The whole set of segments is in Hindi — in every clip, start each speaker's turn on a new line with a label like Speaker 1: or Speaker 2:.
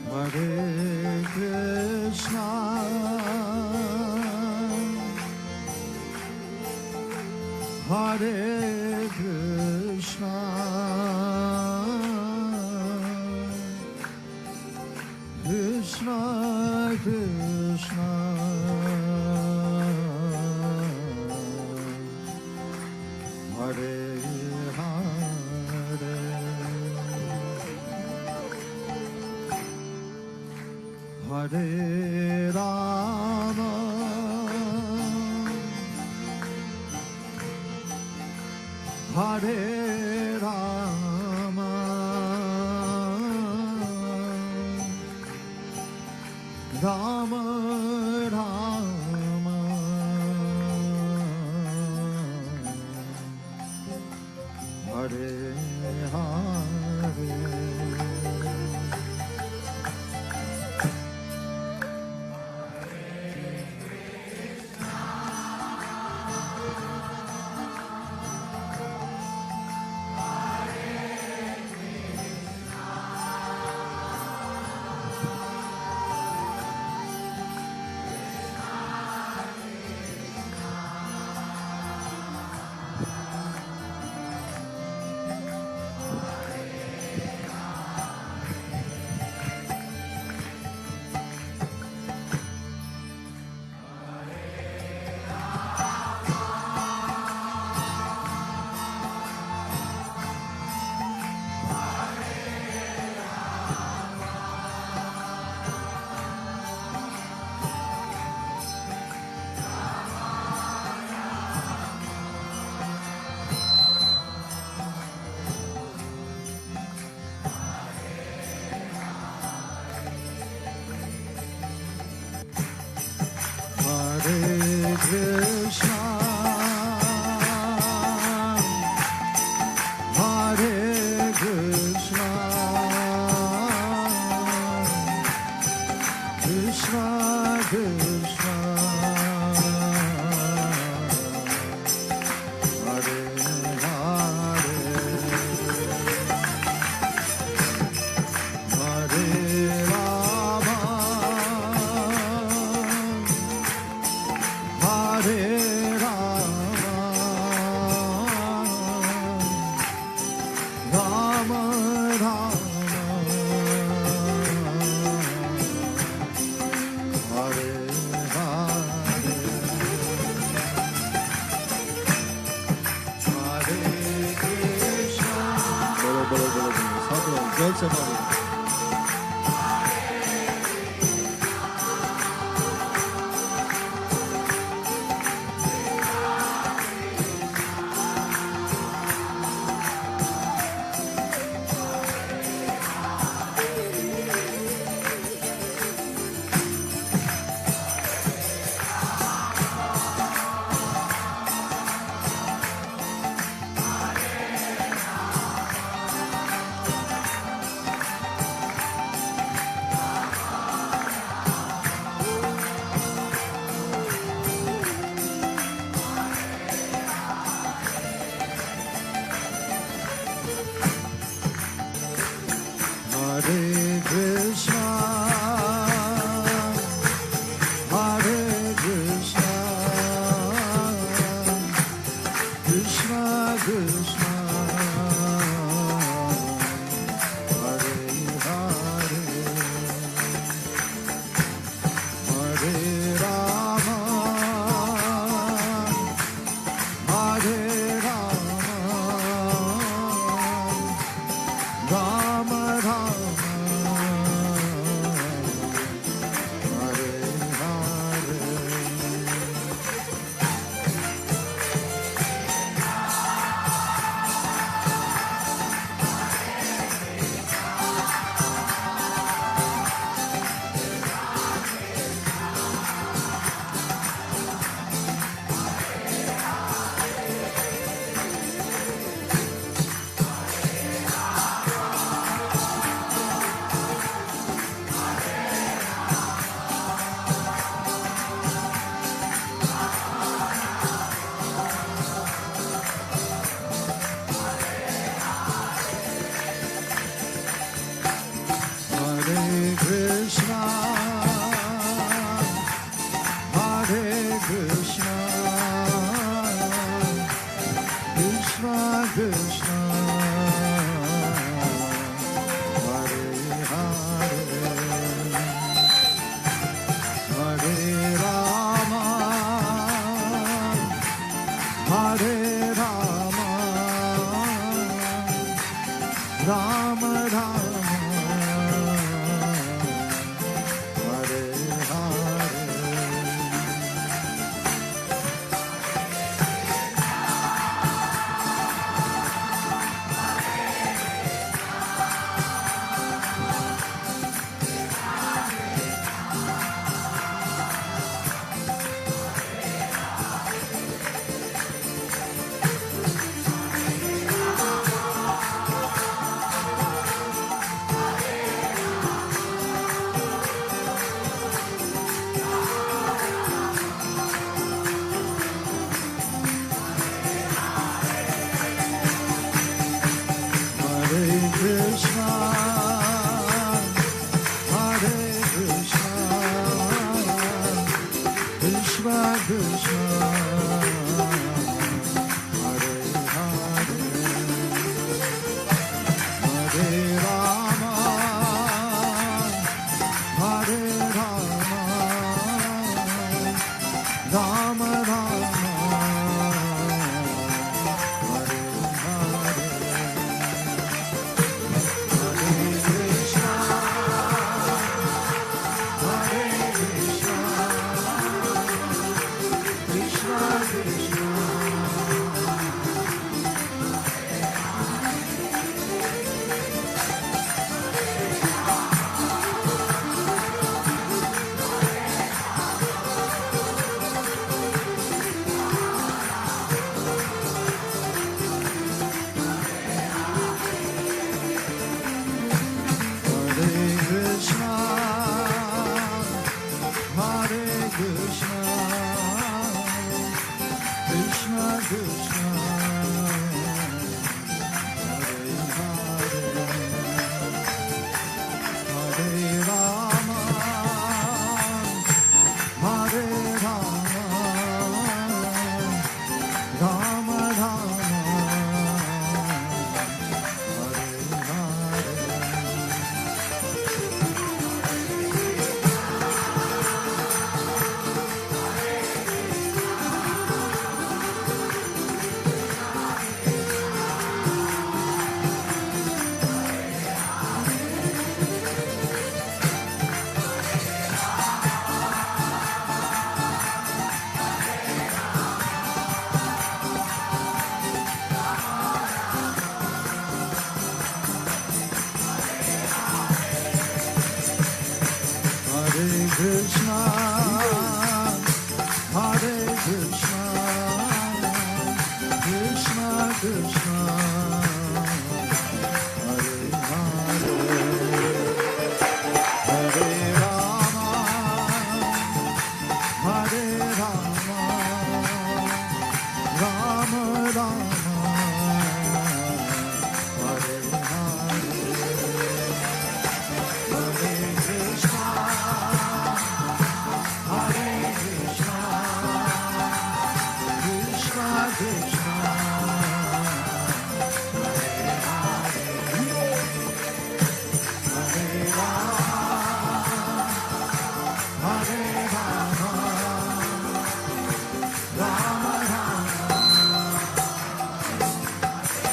Speaker 1: Hare Krishna, Hare Krishna, Krishna Krishna, Hare Hare, Hare Rama, Hare Rama, Rama Rama, Hare Hare, Hare Krishna, Hare Krishna, Krishna Krishna, Hare Hare, Hare Rama, Hare Rama, Rama Rama, Hare Hare, Hare Krishna. Bolo bolo bolo bolo. साधु जोर से बोलो. Hare Krishna, Hare Krishna, Krishna Krishna, Hare Hare, Hare Rama, Hare Rama, Rama Rama, Hare Hare, Hare Rama, Rama Rama, Hare Hare.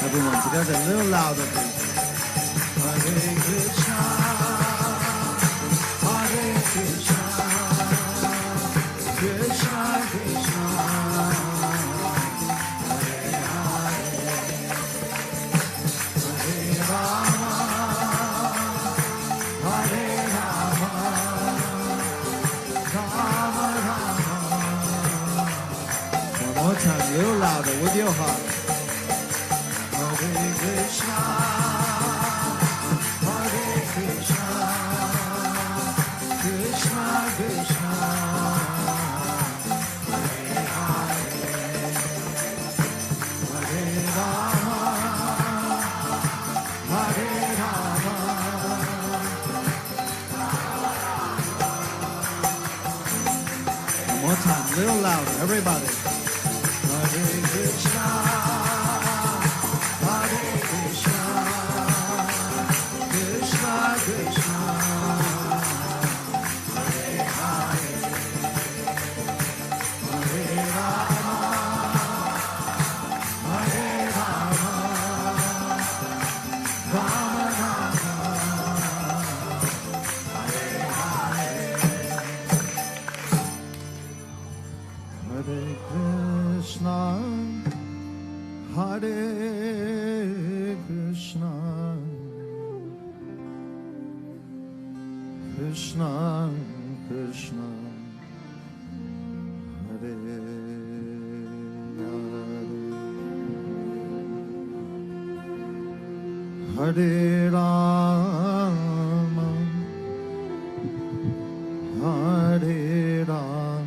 Speaker 1: Everyone together, a little louder, please. Hare Krishna, Hare Krishna, Krishna Krishna, Hare Hare, Hare Rama, Hare Rama, Rama Rama. One more time, a little louder with your heart. Hare Krishna, Hare Krishna, Krishna Krishna, Hare Hare, Hare Rama, Hare Rama, one more time, a little louder, everybody. Hare Krishna, Hare Krishna, Krishna Krishna, Hare Hare, Hare Rama, Hare Krishna, Krishna Krishna, Hare Hare, Hare Rama, Hare Rama,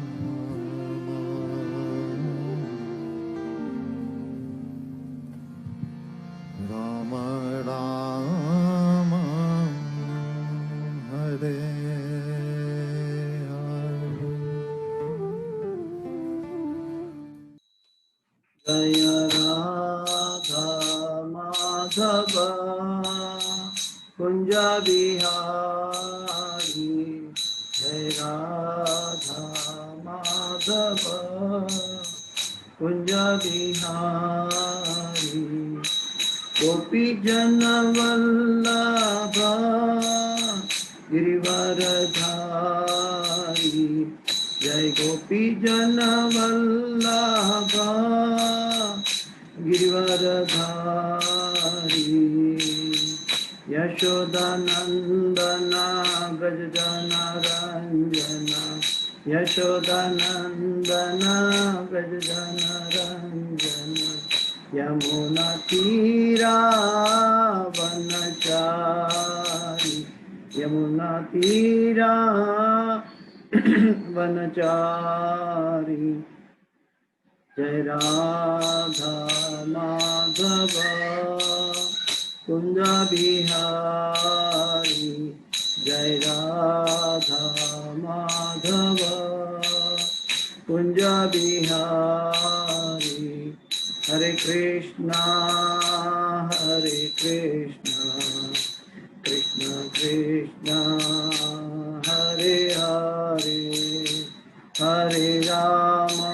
Speaker 1: Rama Rama, Hare
Speaker 2: Jaya Radha Madhava Kunja Bihari, Jaya Radha Madhava Kunja Bihari, Gopi Jana Vallabha Girivaradhari, Jai Gopi Jana Vallabha Girivaradhari, Yashodanandana Brajajana Ranjana, Yashodanandana Brajajana Ranjana, Yamuna Tira Vanachari, Yamuna Tira Vanachari, Jai Radha Madhava Kunja Bihari, Jai Radha Madhava Kunja Bihari, Hare Krishna, Hare Krishna, Krishna Krishna, Hare Hare, Hare Rama,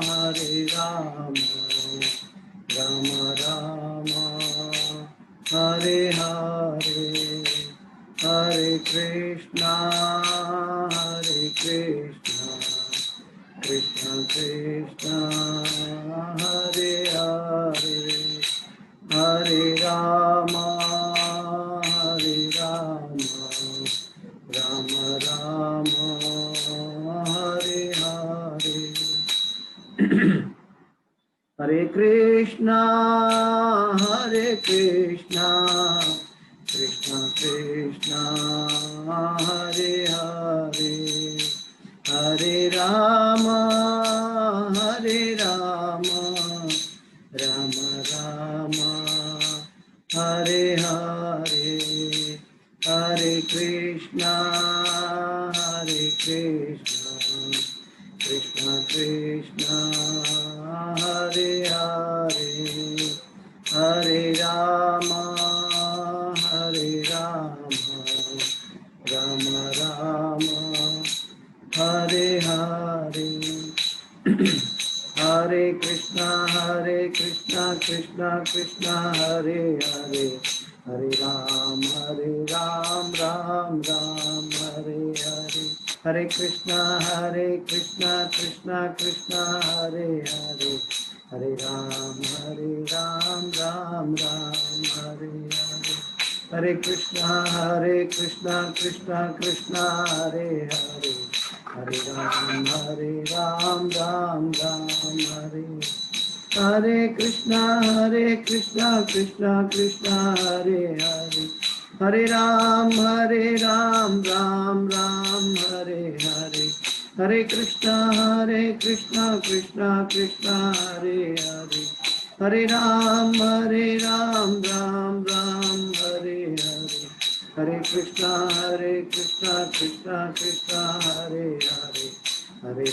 Speaker 2: Hare Rama, Rama Rama, Hare Hare, Hare Krishna, Hare Krishna, Krishna Krishna, Hare Hare, Hare Rama, Hare Rama, Rama Rama, Hare Hare. Hare Krishna, Hare Krishna, Krishna Krishna, Hare Hare, Hare Rama, Hare Rama, Rama Rama, Hare Hare, Hare Krishna, Hare Krishna, Krishna Krishna, Hare Hare, Hare Rama, Hare Rama, Rama Rama, Hare Hare. Hare Krishna, Krishna Krishna, Hare Hare, Hare Ram, Ram Ram, Hare Hare. Hare Krishna, Krishna Krishna, Hare Hare, Hare Ram, Ram Ram, Hare Hare. Hare Krishna, Krishna Krishna, Hare Hare, Hare Ram, Ram Ram, Hare. Hare Krishna, Krishna Krishna, Hare Hare, Hare Ram, Ram Ram, Hare Hare. Hare Krishna, Krishna Krishna, Hare Hare, Hare Ram, Ram Ram, Hare Hare. Hare Krishna, Krishna Krishna, Hare Hare, Hare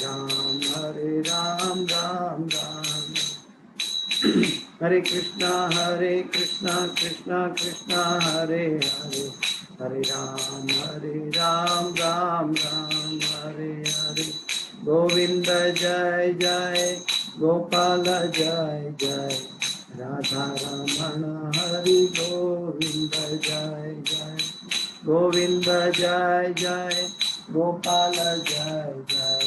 Speaker 2: Ram, Ram Ram. Hare Krishna, Krishna Krishna, Hare Hare, Hare Ram, Ram Hare Hare. Govinda Jai Jai, Gopala Jai Jai, Radha Ramana Hari Govinda Jai Jai. Govinda Jai Jai, Gopala Jai Jai,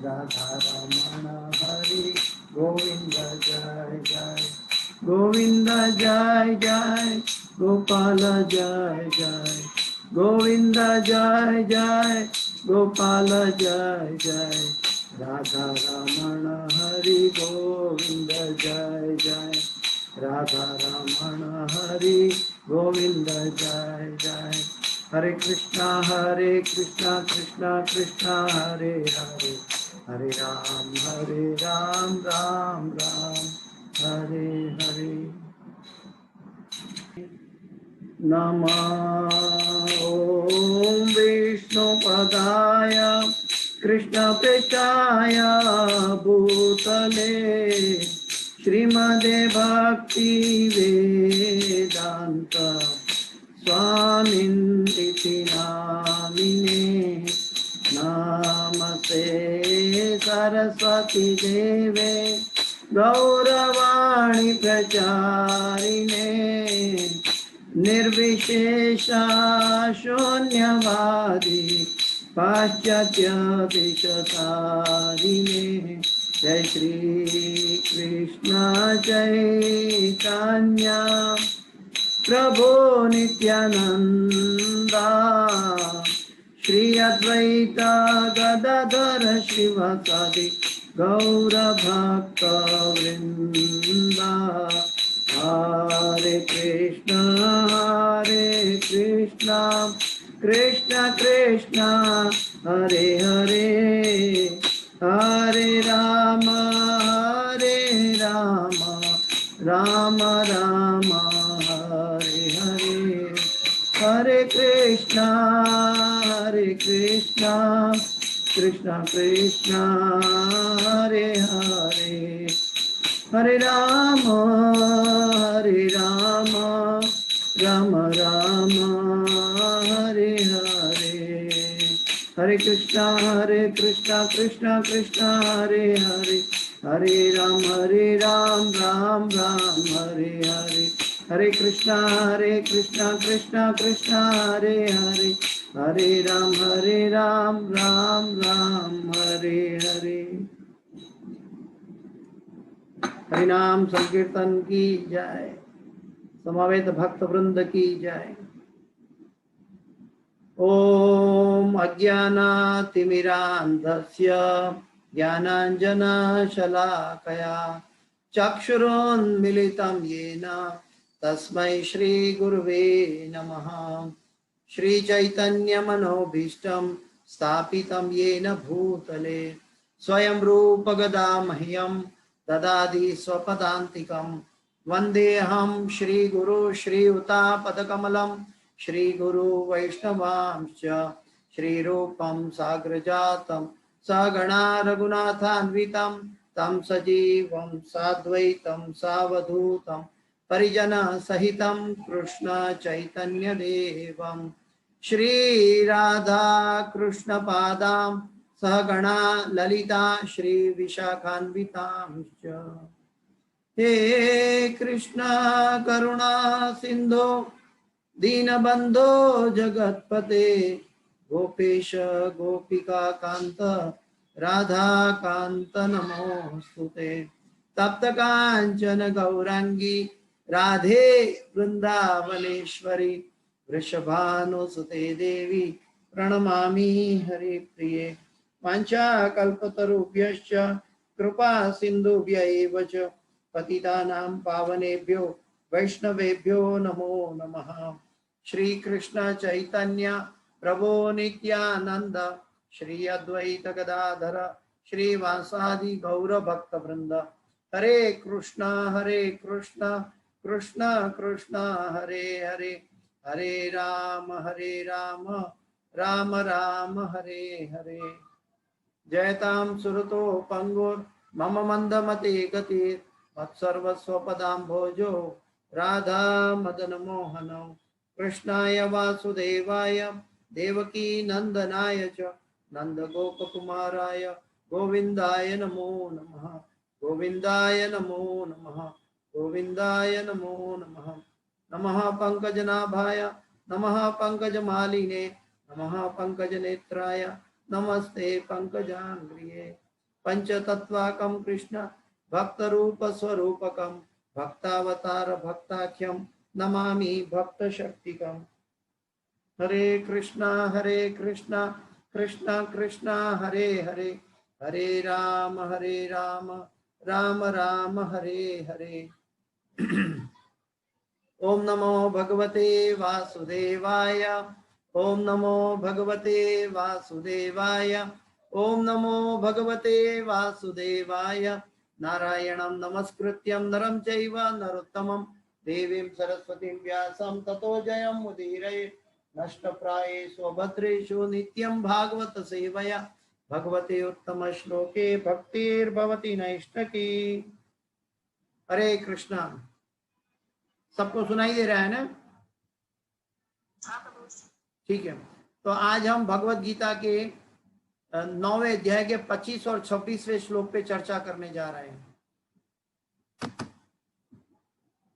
Speaker 2: Radha Ramana Hari Govinda Jai Jai. Govind जय जय गोपाल जय जय गोविंद जय जय गोपाल जय जय राधा रमण हरि गोविंद जय जय राधा रमण हरि गोविंद जय जय हरे कृष्णा कृष्णा कृष्णा हरे हरे हरे राम राम राम हरे हरे नमः ॐ विष्णुपदाय कृष्णपृष्ठाय भूतले श्रीमदे भक्ति वेदांत स्वामिनिति नामिने नमस्ते सरस्वती देवे गौरवाणी प्रचारिणे निर्विशेषा शून्यवादी पाश्चात्य देशतारिणे जय श्री कृष्ण चैतन्य प्रभो नित्यानंदा श्री अद्वैत गदाधर शिवसादि गौर भक्त वृंदा हरे कृष्णा कृष्ण कृष्ण हरे हरे हरे राम राम राम हरे हरे हरे कृष्णा कृष्ण कृष्ण हरे हरे हरे राम राम राम हरे हरे हरे कृष्णा कृष्ण कृष्ण हरे हरे हरे राम राम राम हरे हरे हरे कृष्णा कृष्ण कृष्ण हरे हरे हरे राम राम राम हरे हरे हरि नाम संकीर्तन की जय समवेत भक्त वृंद की जय ओम अज्ञानातिमिरान्धस्य ज्ञानाञ्जनशलाकया चक्षुरुन्मिलितं येन तस्मै श्रीगुरुवे नमः श्रीचैतन्यमनोभीष्टं स्थापितं येन भूतले स्वयं रूपगदा मह्यं ददाति स्वपदान्तिकं वन्देऽहं श्रीगुरु श्रीयुतापदकमलं श्रीगुरु वैष्णवांश्च श्रीरूपं साग्रजातं सगणा रघुनाथान्वितं तं सजीवं साद्वैतं सावधूतं परिजनसहितं कृष्ण चैतन्यदेवं श्रीराधा कृष्णपादां सहगणा ललिता श्रीविशाखान्वितांश्च हे कृष्ण करुणा सिन्धो दीनबन्धो जगत्पते गोपेश गोपिका कान्त राधा कान्त नमोस्तुते तप्त कांचन गौरांगी राधे वृंदावनेश्वरी वृषभानुसुते देवी प्रणमामि हरिप्रिये वाञ्छाकल्पतरुभ्यश्च कृपा सिन्धुभ्य एव च पतितानां पावनेभ्यो वैष्णवेभ्यो नमो नमः। श्री कृष्ण चैतन्य प्रभो नित्यानंद श्री अद्वैत गदाधर श्रीवासादि गौर भक्त वृंद हरे कृष्ण कृष्ण कृष्ण हरे हरे हरे राम राम राम हरे हरे जयतां सुरतो पंगुर मम मंदमते गतिर मत्सर्वस्वपदाम्भोजो राधा मदन मोहनौ कृष्णाय वासुदेवाय देवकी नंदनाय च नंद गोपकुमाराय गोविंदाय नमो नमः गोविंदाय नमो नमः गोविंदाय नमो नमः नमः पंकजनाभाय नमः पंकजमालिने नमः पंकजनेत्राय नमस्ते पंकजांग्रिये पंचतत्वाकं कृष्ण भक्तरूप स्वरूपकं भक्तावतार भक्ताख्यम नमामि भक्त शक्तिकम। हरे कृष्णा कृष्णा कृष्णा हरे हरे, हरे राम राम राम हरे हरे। ओम नमो भगवते वासुदेवाय, ओम नमो भगवते वासुदेवाय, ओम नमो भगवते वासुदेवाय। नारायणं नमस्कृत्यं नरं चैव नरोत्तमं देवीं सरस्वतीं व्यासं ततो जयं मुदीरये। नष्टप्रायेषु भद्रेषु नित्यं भागवत सेवया भगवते उत्तम श्लोके भक्तिर्भवति नैष्ठकी। हरे कृष्णा। सबको सुनाई दे रहा है ना? ठीक है। तो आज हम भगवत गीता के 9वें अध्याय के 25 और 26वें श्लोक पे चर्चा करने जा रहे हैं।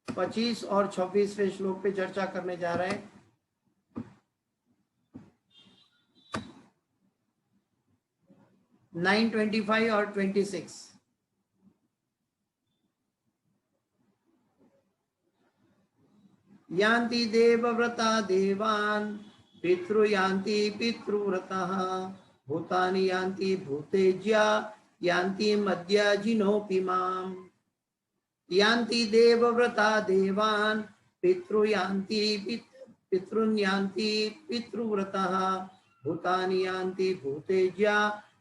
Speaker 2: 25 और 26वें श्लोक पे चर्चा करने जा रहे हैं। नाइन 25 और 26। यान्ति देवव्रता देवान् पितृयान्ति पितृव्रतः भूतानि यान्ति भूतेज्या यान्ति मद्याजिनोऽपि माम्। यान्ति देवव्रता देवान् पितृयान्ति पितॄन्यान्ति पितृव्रतः भूतानि यान्ति भूतेज्या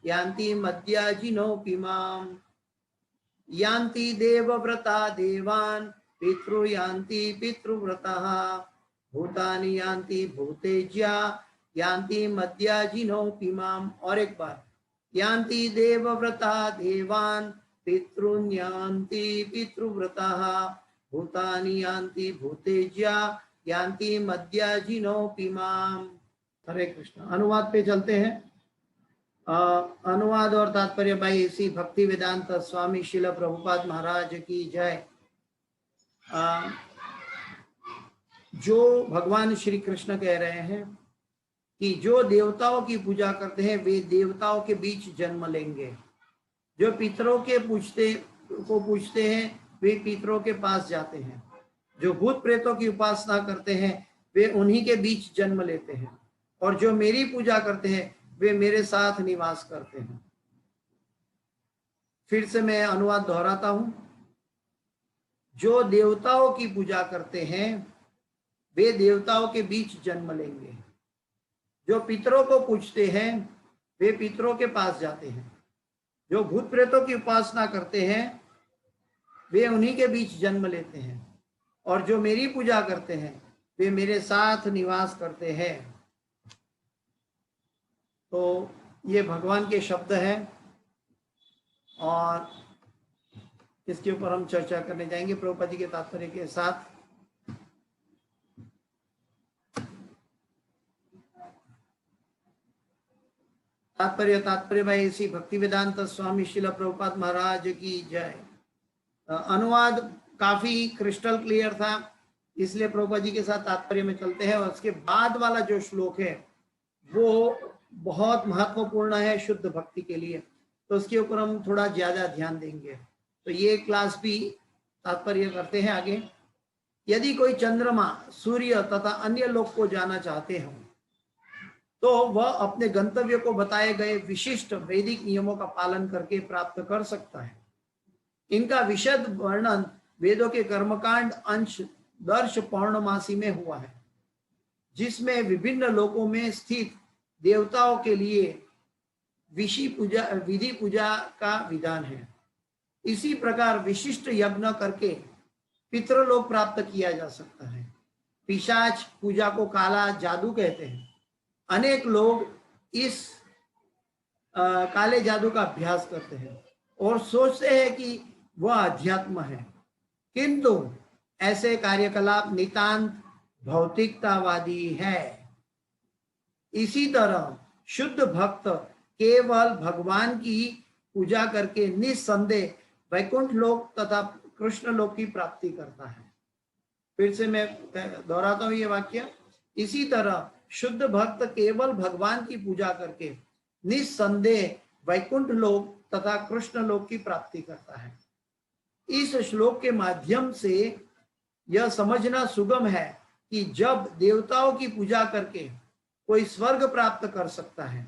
Speaker 2: यान्ति मद्याजिनोऽपि माम्। यान्ति देवव्रता देवान् पितृयान्ति पितृव्रतः भूतानि यान्ति भूतेज्या यान्ति मद्याजिनोऽपि माम्। और एक बार, यान्ति देवव्रता देवान् पितॄन्यान्ति पितृव्रतः भूतानि यान्ति भूतेज्या यान्ति मद्याजिनोऽपि माम्। हरे कृष्ण। अनुवाद पे चलते हैं। अनुवाद और तात्पर्य भाई श्री भक्ति वेदांत स्वामी शिल प्रभुपाद महाराज की जय। जो भगवान श्री कृष्ण कह रहे हैं कि जो देवताओं की पूजा करते हैं वे देवताओं के बीच जन्म लेंगे, जो पितरों के पूछते हैं वे पितरों के पास जाते हैं, जो भूत प्रेतों की उपासना करते हैं वे उन्हीं के बीच जन्म लेते हैं, और जो मेरी पूजा करते हैं वे मेरे साथ निवास करते हैं। फिर से मैं अनुवाद दोहराता हूं। जो देवताओं की पूजा करते हैं वे देवताओं के बीच जन्म लेंगे, जो पितरों को पूजते हैं वे पितरों के पास जाते हैं, जो भूत प्रेतों की उपासना करते हैं वे उन्हीं के बीच जन्म लेते हैं, और जो मेरी पूजा करते हैं वे मेरे साथ निवास करते हैं। तो ये भगवान के शब्द हैं और इसके ऊपर हम चर्चा करने जाएंगे प्रभुपाद जी के तात्पर्य के साथ। तात्पर्य भाई श्री भक्ति वेदांत स्वामी शिल प्रभुपाद महाराज की जय। अनुवाद काफी क्रिस्टल क्लियर था, इसलिए प्रभुपाद जी के साथ तात्पर्य में चलते हैं। और उसके बाद वाला जो श्लोक है वो बहुत महत्वपूर्ण है शुद्ध भक्ति के लिए, तो उसके ऊपर हम थोड़ा ज्यादा ध्यान देंगे। तो ये क्लास भी तात्पर्य करते हैं आगे। यदि कोई चंद्रमा, सूर्य तथा अन्य लोक को जाना चाहते हो तो वह अपने गंतव्य को बताए गए विशिष्ट वैदिक नियमों का पालन करके प्राप्त कर सकता है। इनका विशद वर्णन वेदों के कर्मकांड अंश दर्श पौर्णमासी में हुआ है, जिसमें विभिन्न लोकों में स्थित देवताओं के लिए विधि पूजा का विधान है। इसी प्रकार विशिष्ट यज्ञ करके पितृलोक प्राप्त किया जा सकता है। पिशाच पूजा को काला जादू कहते हैं। अनेक लोग इस काले जादू का अभ्यास करते हैं और सोचते हैं कि वह अध्यात्म है, किंतु ऐसे कार्यकलाप नितांत भौतिकतावादी है। इसी तरह शुद्ध भक्त केवल भगवान की पूजा करके निस्संदेह वैकुंठ लोक तथा कृष्ण लोक की प्राप्ति करता है। फिर से मैं दोहराता हूं ये वाक्य। इसी तरह शुद्ध भक्त केवल भगवान की पूजा करके निस्संदेह वैकुंठ लोक तथा कृष्ण लोक की प्राप्ति करता है। इस श्लोक के माध्यम से यह समझना सुगम है कि जब देवताओं की पूजा करके कोई स्वर्ग प्राप्त कर सकता है,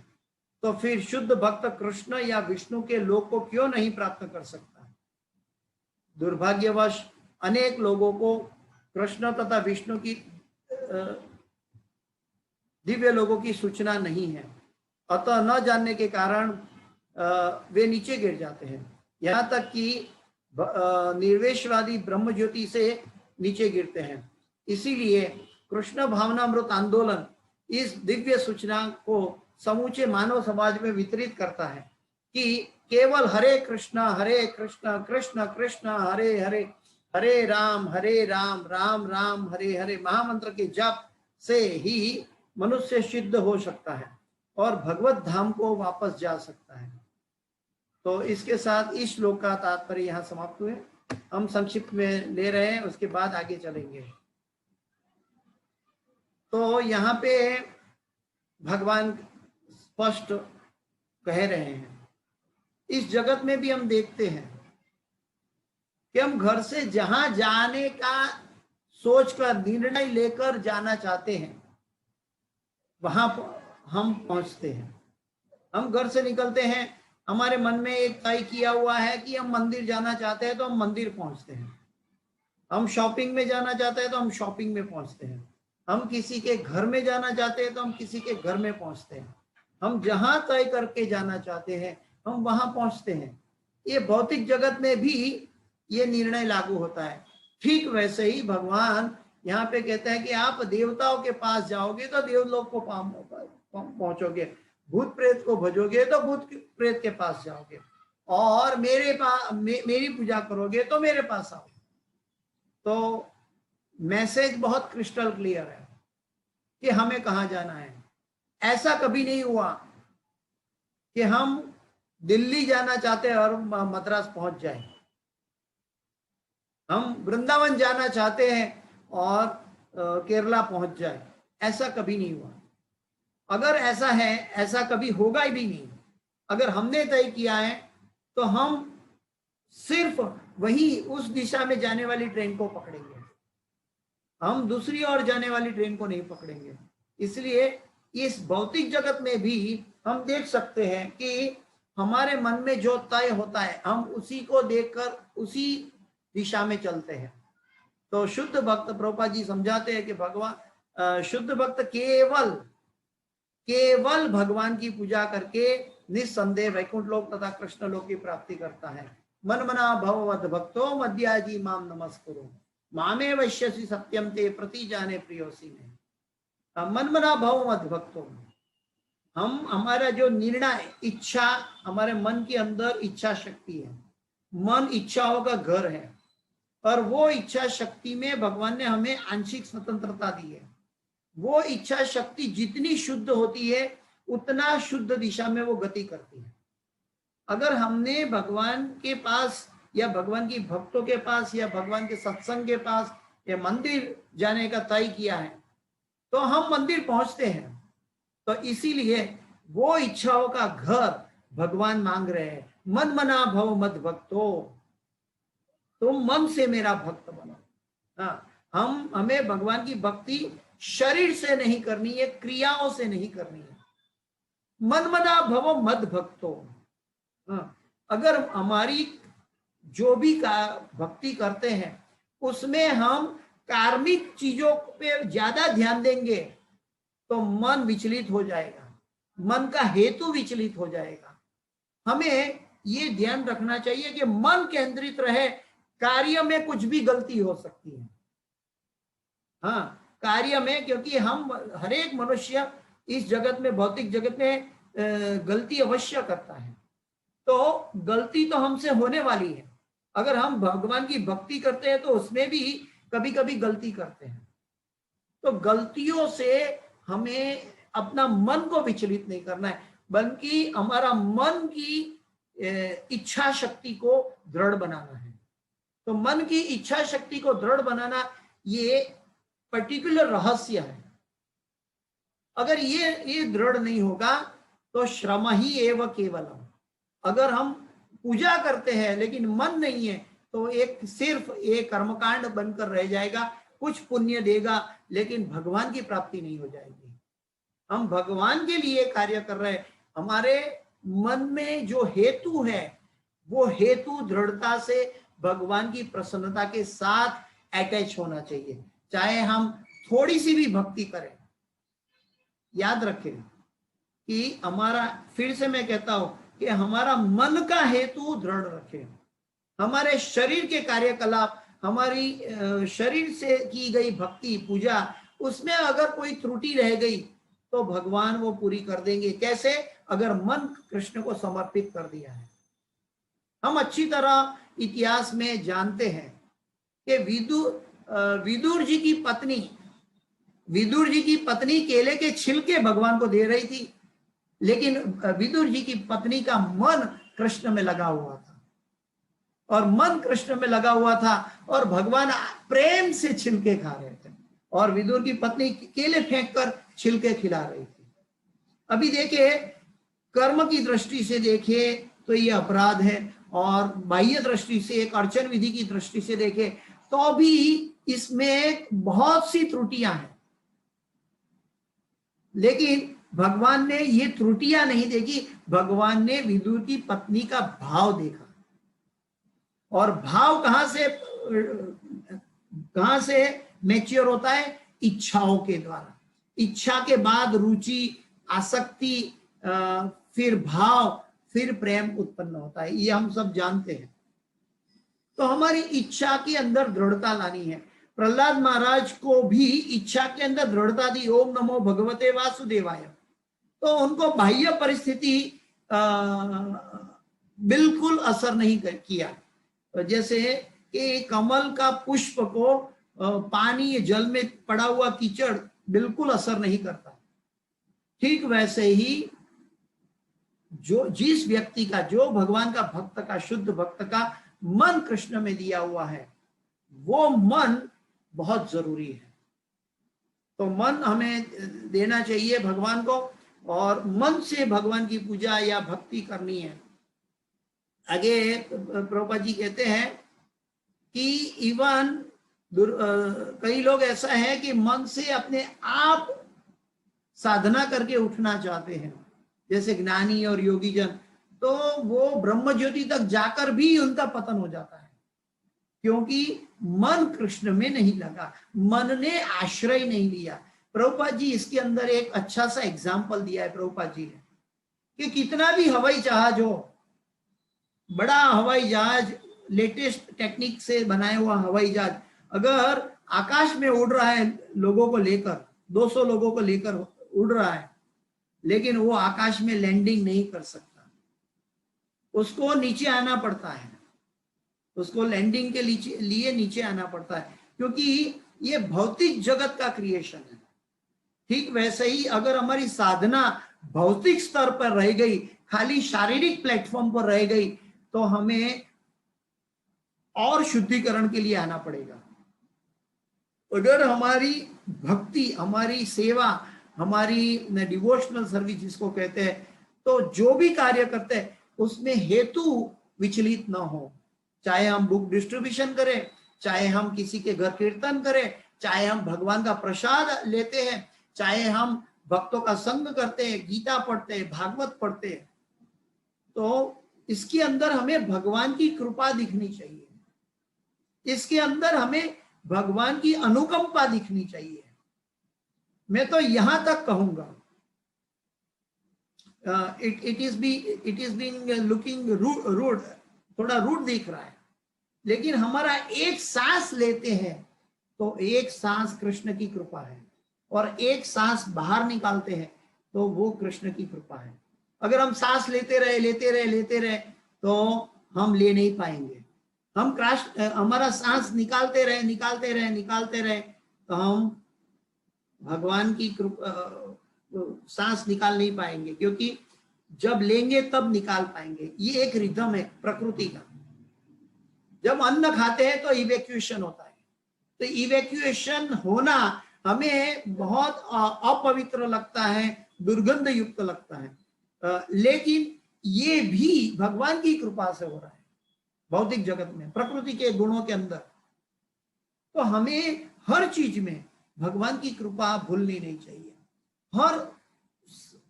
Speaker 2: तो फिर शुद्ध भक्त कृष्ण या विष्णु के लोक को क्यों नहीं प्राप्त कर सकता। दुर्भाग्यवश अनेक लोगों को कृष्ण तथा विष्णु की दिव्य लोगों की सूचना नहीं है, अतः न जानने के कारण वे नीचे गिर जाते हैं, यहाँ तक कि निर्वेशवादी ब्रह्म ज्योति से नीचे गिरते हैं। इसीलिए कृष्ण भावनामृत आंदोलन इस दिव्य सूचना को समूचे मानव समाज में वितरित करता है कि केवल हरे कृष्ण कृष्ण कृष्ण हरे हरे, हरे राम राम राम हरे हरे महामंत्र के जप से ही मनुष्य सिद्ध हो सकता है और भगवत धाम को वापस जा सकता है। तो इसके साथ इस श्लोक का तात्पर्य यहाँ समाप्त हुए। हम संक्षिप्त में ले रहे हैं, उसके बाद आगे चलेंगे। तो यहाँ पे भगवान स्पष्ट कह रहे हैं, इस जगत में भी हम देखते हैं कि हम घर से जहां जाने का सोच कर निर्णय लेकर जाना चाहते हैं, वहां हम पहुंचते हैं। हम घर से निकलते हैं, हमारे मन में एक तय किया हुआ है कि हम मंदिर जाना चाहते हैं, तो हम मंदिर पहुंचते हैं। हम शॉपिंग में जाना चाहते हैं, तो हम शॉपिंग में पहुंचते हैं। हम किसी के घर में जाना चाहते हैं, तो हम किसी के घर में पहुंचते हैं। हम जहां तय करके जाना चाहते हैं, हम वहां पहुंचते हैं। ये भौतिक जगत में भी ये निर्णय लागू होता है। ठीक वैसे ही भगवान यहाँ पे कहते हैं कि आप देवताओं के पास जाओगे तो देवलोक को पहुंचोगे, भूत प्रेत को भजोगे तो भूत प्रेत के पास जाओगे, और मेरी पूजा करोगे तो मेरे पास आओगे। तो मैसेज बहुत क्रिस्टल क्लियर है कि हमें कहाँ जाना है। ऐसा कभी नहीं हुआ कि हम दिल्ली जाना चाहते हैं और मद्रास पहुंच जाए, हम वृंदावन जाना चाहते हैं और केरला पहुंच जाए, ऐसा कभी नहीं हुआ। अगर ऐसा है, ऐसा कभी होगा ही भी नहीं। अगर हमने तय किया है तो हम सिर्फ वही उस दिशा में जाने वाली ट्रेन को पकड़ेंगे, हम दूसरी ओर जाने वाली ट्रेन को नहीं पकड़ेंगे। इसलिए इस भौतिक जगत में भी हम देख सकते हैं कि हमारे मन में जो तय होता है, हम उसी को देखकर उसी दिशा में चलते हैं। तो शुद्ध भक्त, प्रभुपाद जी समझाते हैं कि भगवान शुद्ध भक्त केवल भगवान की पूजा करके निस्संदेह वैकुंठ लोक तथा कृष्ण लोक की प्राप्ति करता है। मन मना भववद भक्तो मध्याजी माम नमस्कुरु मामे वैश्यसी सत्यम ते प्रति जाने प्रियोसी में। मन मना भववद भक्तो, हम हमारा जो निर्णय, इच्छा, हमारे मन के अंदर इच्छा शक्ति है। मन इच्छाओं का घर है और वो इच्छा शक्ति में भगवान ने हमें आंशिक स्वतंत्रता दी है। वो इच्छा शक्ति जितनी शुद्ध होती है उतना शुद्ध दिशा में वो गति करती है। अगर हमने भगवान के पास या भगवान की भक्तों के पास या भगवान के सत्संग के पास या मंदिर जाने का तय किया है तो हम मंदिर पहुंचते हैं। तो इसीलिए वो इच्छाओं का घर भगवान मांग रहे हैं। मन मना भव मद भक्तो, तुम मन से मेरा भक्त बनो। हाँ, हमें भगवान की भक्ति शरीर से नहीं करनी है, क्रियाओं से नहीं करनी है। मन मना भव मद भक्तो। हाँ, अगर हमारी जो भी भक्ति करते हैं उसमें हम कार्मिक चीजों पे ज्यादा ध्यान देंगे तो मन विचलित हो जाएगा, मन का हेतु विचलित हो जाएगा। हमें ये ध्यान रखना चाहिए कि मन केंद्रित रहे, कार्य में कुछ भी गलती हो सकती है। हाँ, कार्य में, क्योंकि हम हर एक मनुष्य इस जगत में, भौतिक जगत में गलती अवश्य करता है। तो गलती तो हमसे होने वाली है। अगर हम भगवान की भक्ति करते हैं तो उसमें भी कभी कभी गलती करते हैं। तो गलतियों से हमें अपना मन को विचलित नहीं करना है, बल्कि हमारा मन की इच्छा शक्ति को दृढ़ बनाना है। तो मन की इच्छा शक्ति को दृढ़ बनाना ये पर्टिकुलर रहस्य है। अगर ये दृढ़ नहीं होगा तो श्रम ही एव केवलम। अगर हम पूजा करते हैं लेकिन मन नहीं है तो एक सिर्फ एक कर्मकांड बनकर रह जाएगा, कुछ पुण्य देगा लेकिन भगवान की प्राप्ति नहीं हो जाएगी। हम भगवान के लिए कार्य कर रहे हैं, हमारे मन में जो हेतु है वो हेतु दृढ़ता से भगवान की प्रसन्नता के साथ अटैच होना चाहिए। चाहे हम थोड़ी सी भी भक्ति करें, याद रखें कि हमारा, फिर से मैं कहता हूं कि हमारा मन का हेतु दृढ़ रखें। हमारे शरीर के कार्यकलाप, हमारी शरीर से की गई भक्ति पूजा, उसमें अगर कोई त्रुटि रह गई तो भगवान वो पूरी कर देंगे। कैसे? अगर मन कृष्ण को समर्पित कर दिया है। हम अच्छी तरह इतिहास में जानते हैं कि विदुर जी की पत्नी केले के छिलके भगवान को दे रही थी, लेकिन विदुर जी की पत्नी का मन कृष्ण में लगा हुआ था, और मन कृष्ण में लगा हुआ था और भगवान प्रेम से छिलके खा रहे थे और विदुर की पत्नी केले फेंककर छिलके खिला रही थी। अभी देखिए, कर्म की दृष्टि से देखिए तो ये अपराध है, और बाह्य दृष्टि से, एक अर्चन विधि की दृष्टि से देखे तो भी इसमें बहुत सी त्रुटियां हैं। लेकिन भगवान ने ये त्रुटियां नहीं देखी, भगवान ने विदुर की पत्नी का भाव देखा। और भाव कहां से मैच्योर होता है? इच्छाओं के द्वारा। इच्छा के बाद रुचि, आसक्ति, फिर भाव, फिर प्रेम उत्पन्न होता है, ये हम सब जानते हैं। तो हमारी इच्छा के अंदर दृढ़ता लानी है। प्रहलाद महाराज को भी इच्छा के अंदर दृढ़ता दी, ओम नमो भगवते वासुदेवाय। तो उनको बाह्य परिस्थिति बिल्कुल असर नहीं किया। जैसे कि कमल का पुष्प को पानी, जल में पड़ा हुआ कीचड़ बिल्कुल असर नहीं करता, ठीक वैसे ही जिस व्यक्ति का, जो भगवान का भक्त का, शुद्ध भक्त का मन कृष्ण में दिया हुआ है, वो मन बहुत जरूरी है। तो मन हमें देना चाहिए भगवान को, और मन से भगवान की पूजा या भक्ति करनी है। आगे प्रभुपाद जी कहते हैं कि इवन कई लोग ऐसा है कि मन से अपने आप साधना करके उठना चाहते हैं, जैसे ज्ञानी और योगी जन, तो वो ब्रह्म ज्योति तक जाकर भी उनका पतन हो जाता है, क्योंकि मन कृष्ण में नहीं लगा, मन ने आश्रय नहीं लिया। प्रभुपाद जी इसके अंदर एक अच्छा सा एग्जाम्पल दिया है प्रभुपाद जी ने, कि कितना भी हवाई जहाज हो, बड़ा हवाई जहाज, लेटेस्ट टेक्निक से बनाया हुआ हवाई जहाज, अगर आकाश में उड़ रहा है लोगों को लेकर, 200 लोगों को लेकर उड़ रहा है, लेकिन वो आकाश में लैंडिंग नहीं कर सकता, उसको नीचे आना पड़ता है, उसको लैंडिंग के लिए नीचे आना पड़ता है, क्योंकि ये भौतिक जगत का क्रिएशन है। ठीक वैसे ही अगर हमारी साधना भौतिक स्तर पर रह गई, खाली शारीरिक प्लेटफॉर्म पर रह गई, तो हमें और शुद्धिकरण के लिए आना पड़ेगा। अगर हमारी भक्ति, हमारी सेवा, हमारी डिवोशनल सर्विस जिसको कहते हैं, तो जो भी कार्य करते हैं उसमें हेतु विचलित ना हो, चाहे हम बुक डिस्ट्रीब्यूशन करें, चाहे हम किसी के घर कीर्तन करें, चाहे हम भगवान का प्रसाद लेते हैं, चाहे हम भक्तों का संग करते हैं, गीता पढ़ते हैं, भागवत पढ़ते हैं, तो इसके अंदर हमें भगवान की कृपा दिखनी चाहिए, इसके अंदर हमें भगवान की अनुकंपा दिखनी चाहिए। मैं तो यहां तक कहूंगा, it is being looking rude, थोड़ा रूड दिख रहा है, लेकिन हमारा एक सांस लेते हैं तो एक सांस कृष्ण की कृपा है, और एक सांस बाहर निकालते हैं तो वो कृष्ण की कृपा है। अगर हम सांस लेते रहे तो हम ले नहीं पाएंगे। हम हमारा सांस निकालते रहे तो हम भगवान की सांस निकाल नहीं पाएंगे, क्योंकि जब लेंगे तब निकाल पाएंगे। ये एक रिदम है प्रकृति का। जब अन्न खाते हैं तो इवैक्यूएशन होता है, तो इवैक्यूएशन होना हमें बहुत अपवित्र लगता है, दुर्गंध युक्त लगता है, लेकिन ये भी भगवान की कृपा से हो रहा है। भौतिक जगत में, प्रकृति के गुणों के अंदर। तो हमें हर चीज में भगवान की कृपा भूलनी नहीं चाहिए। हर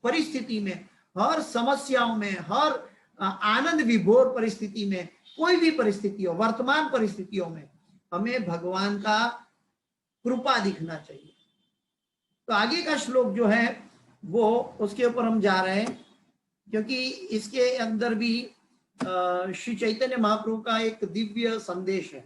Speaker 2: परिस्थिति में, हर समस्याओं में, हर आनंद विभोर परिस्थिति में, कोई भी परिस्थिति हो, वर्तमान परिस्थितियों में हमें भगवान का कृपा दिखना चाहिए। तो आगे का श्लोक जो है वो उसके ऊपर हम जा रहे हैं, क्योंकि इसके अंदर भी श्री चैतन्य महाप्रभु का एक दिव्य संदेश है।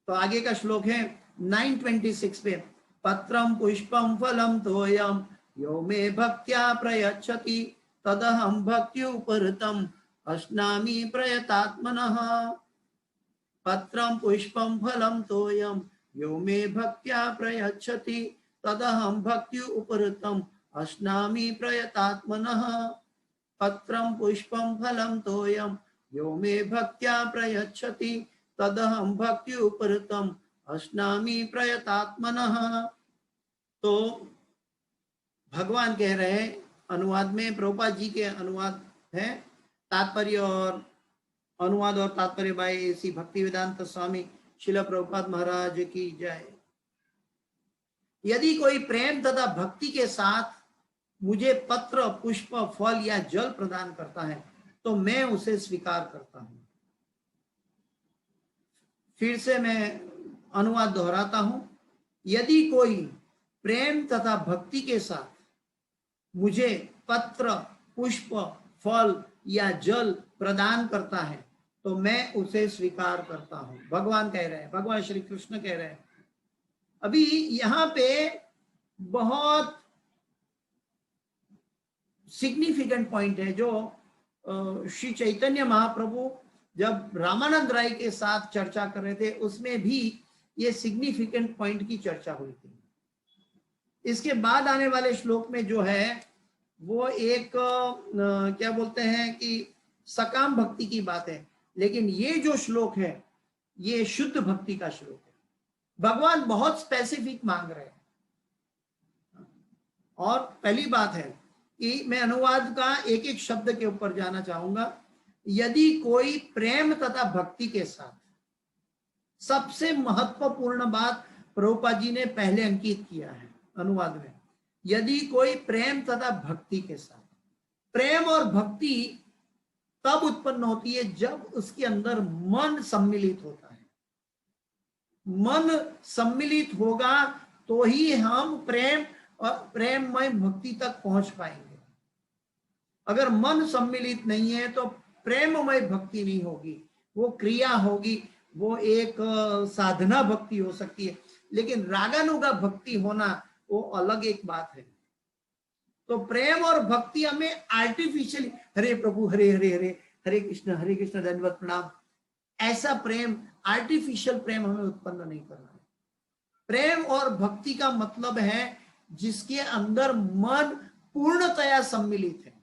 Speaker 2: तो आगे का श्लोक है 926 पे, पत्रम पुष्पम फलम तोयम यो मे भक्त्या प्रयच्छति तदहं भक्त्युपरतम अश्नामि प्रयतात्मनः। पत्रम पुष्पम फलम तोयम यो मे भक्त्या प्रयच्छति तदहं भक्त्युपरतम अश्नामि प्रयतात्मनः। पत्रम पुष्पम फलम तोयम यो मे भक्त्या प्रयच्छति तदहं भक्त्युपरतम अश्नामि प्रयतात्मनः। तो भगवान कह रहे हैं, अनुवाद में प्रभुपाद जी के अनुवाद है, तात्पर्य और अनुवाद और तात्पर्य बाय श्री भक्तिवेदांत स्वामी श्रील प्रभुपाद महाराज की जय। यदि कोई प्रेम तथा भक्ति के साथ मुझे पत्र, पुष्प, फल या जल प्रदान करता है तो मैं उसे स्वीकार करता हूं। फिर से मैं अनुवाद दोहराता हूं, यदि कोई प्रेम तथा भक्ति के साथ मुझे पत्र, पुष्प, फल या जल प्रदान करता है तो मैं उसे स्वीकार करता हूं। भगवान कह रहे हैं, भगवान श्री कृष्ण कह रहे हैं। अभी यहां पे बहुत सिग्निफिकेंट पॉइंट है जो श्री चैतन्य महाप्रभु जब रामानंद राय के साथ चर्चा कर रहे थे उसमें भी ये सिग्निफिकेंट पॉइंट की चर्चा हुई थी। इसके बाद आने वाले श्लोक में जो है वो एक क्या बोलते हैं कि सकाम भक्ति की बात है, लेकिन ये जो श्लोक है ये शुद्ध भक्ति का श्लोक है। भगवान बहुत स्पेसिफिक मांग रहे हैं। और पहली बात है कि मैं अनुवाद का एक एक शब्द के ऊपर जाना चाहूंगा। यदि कोई प्रेम तथा भक्ति के साथ, सबसे महत्वपूर्ण बात प्रभुपाद जी ने पहले अंकित किया है अनुवाद में, यदि कोई प्रेम तथा भक्ति के साथ, प्रेम और भक्ति तब उत्पन्न होती है जब उसके अंदर मन सम्मिलित होता है। मन सम्मिलित होगा तो ही हम प्रेम और प्रेममय भक्ति तक पहुंच पाएंगे। अगर मन सम्मिलित नहीं है तो प्रेममय भक्ति नहीं होगी, वो क्रिया होगी, वो एक साधना भक्ति हो सकती है, लेकिन रागानुगा भक्ति होना वो अलग एक बात है। तो प्रेम और भक्ति हमें आर्टिफिशियली हरे प्रभु हरे हरे हरे हरे कृष्ण धन्यवाद प्रणाम, ऐसा प्रेम, आर्टिफिशियल प्रेम हमें उत्पन्न नहीं करना है। प्रेम और भक्ति का मतलब है जिसके अंदर मन पूर्णतया सम्मिलित है।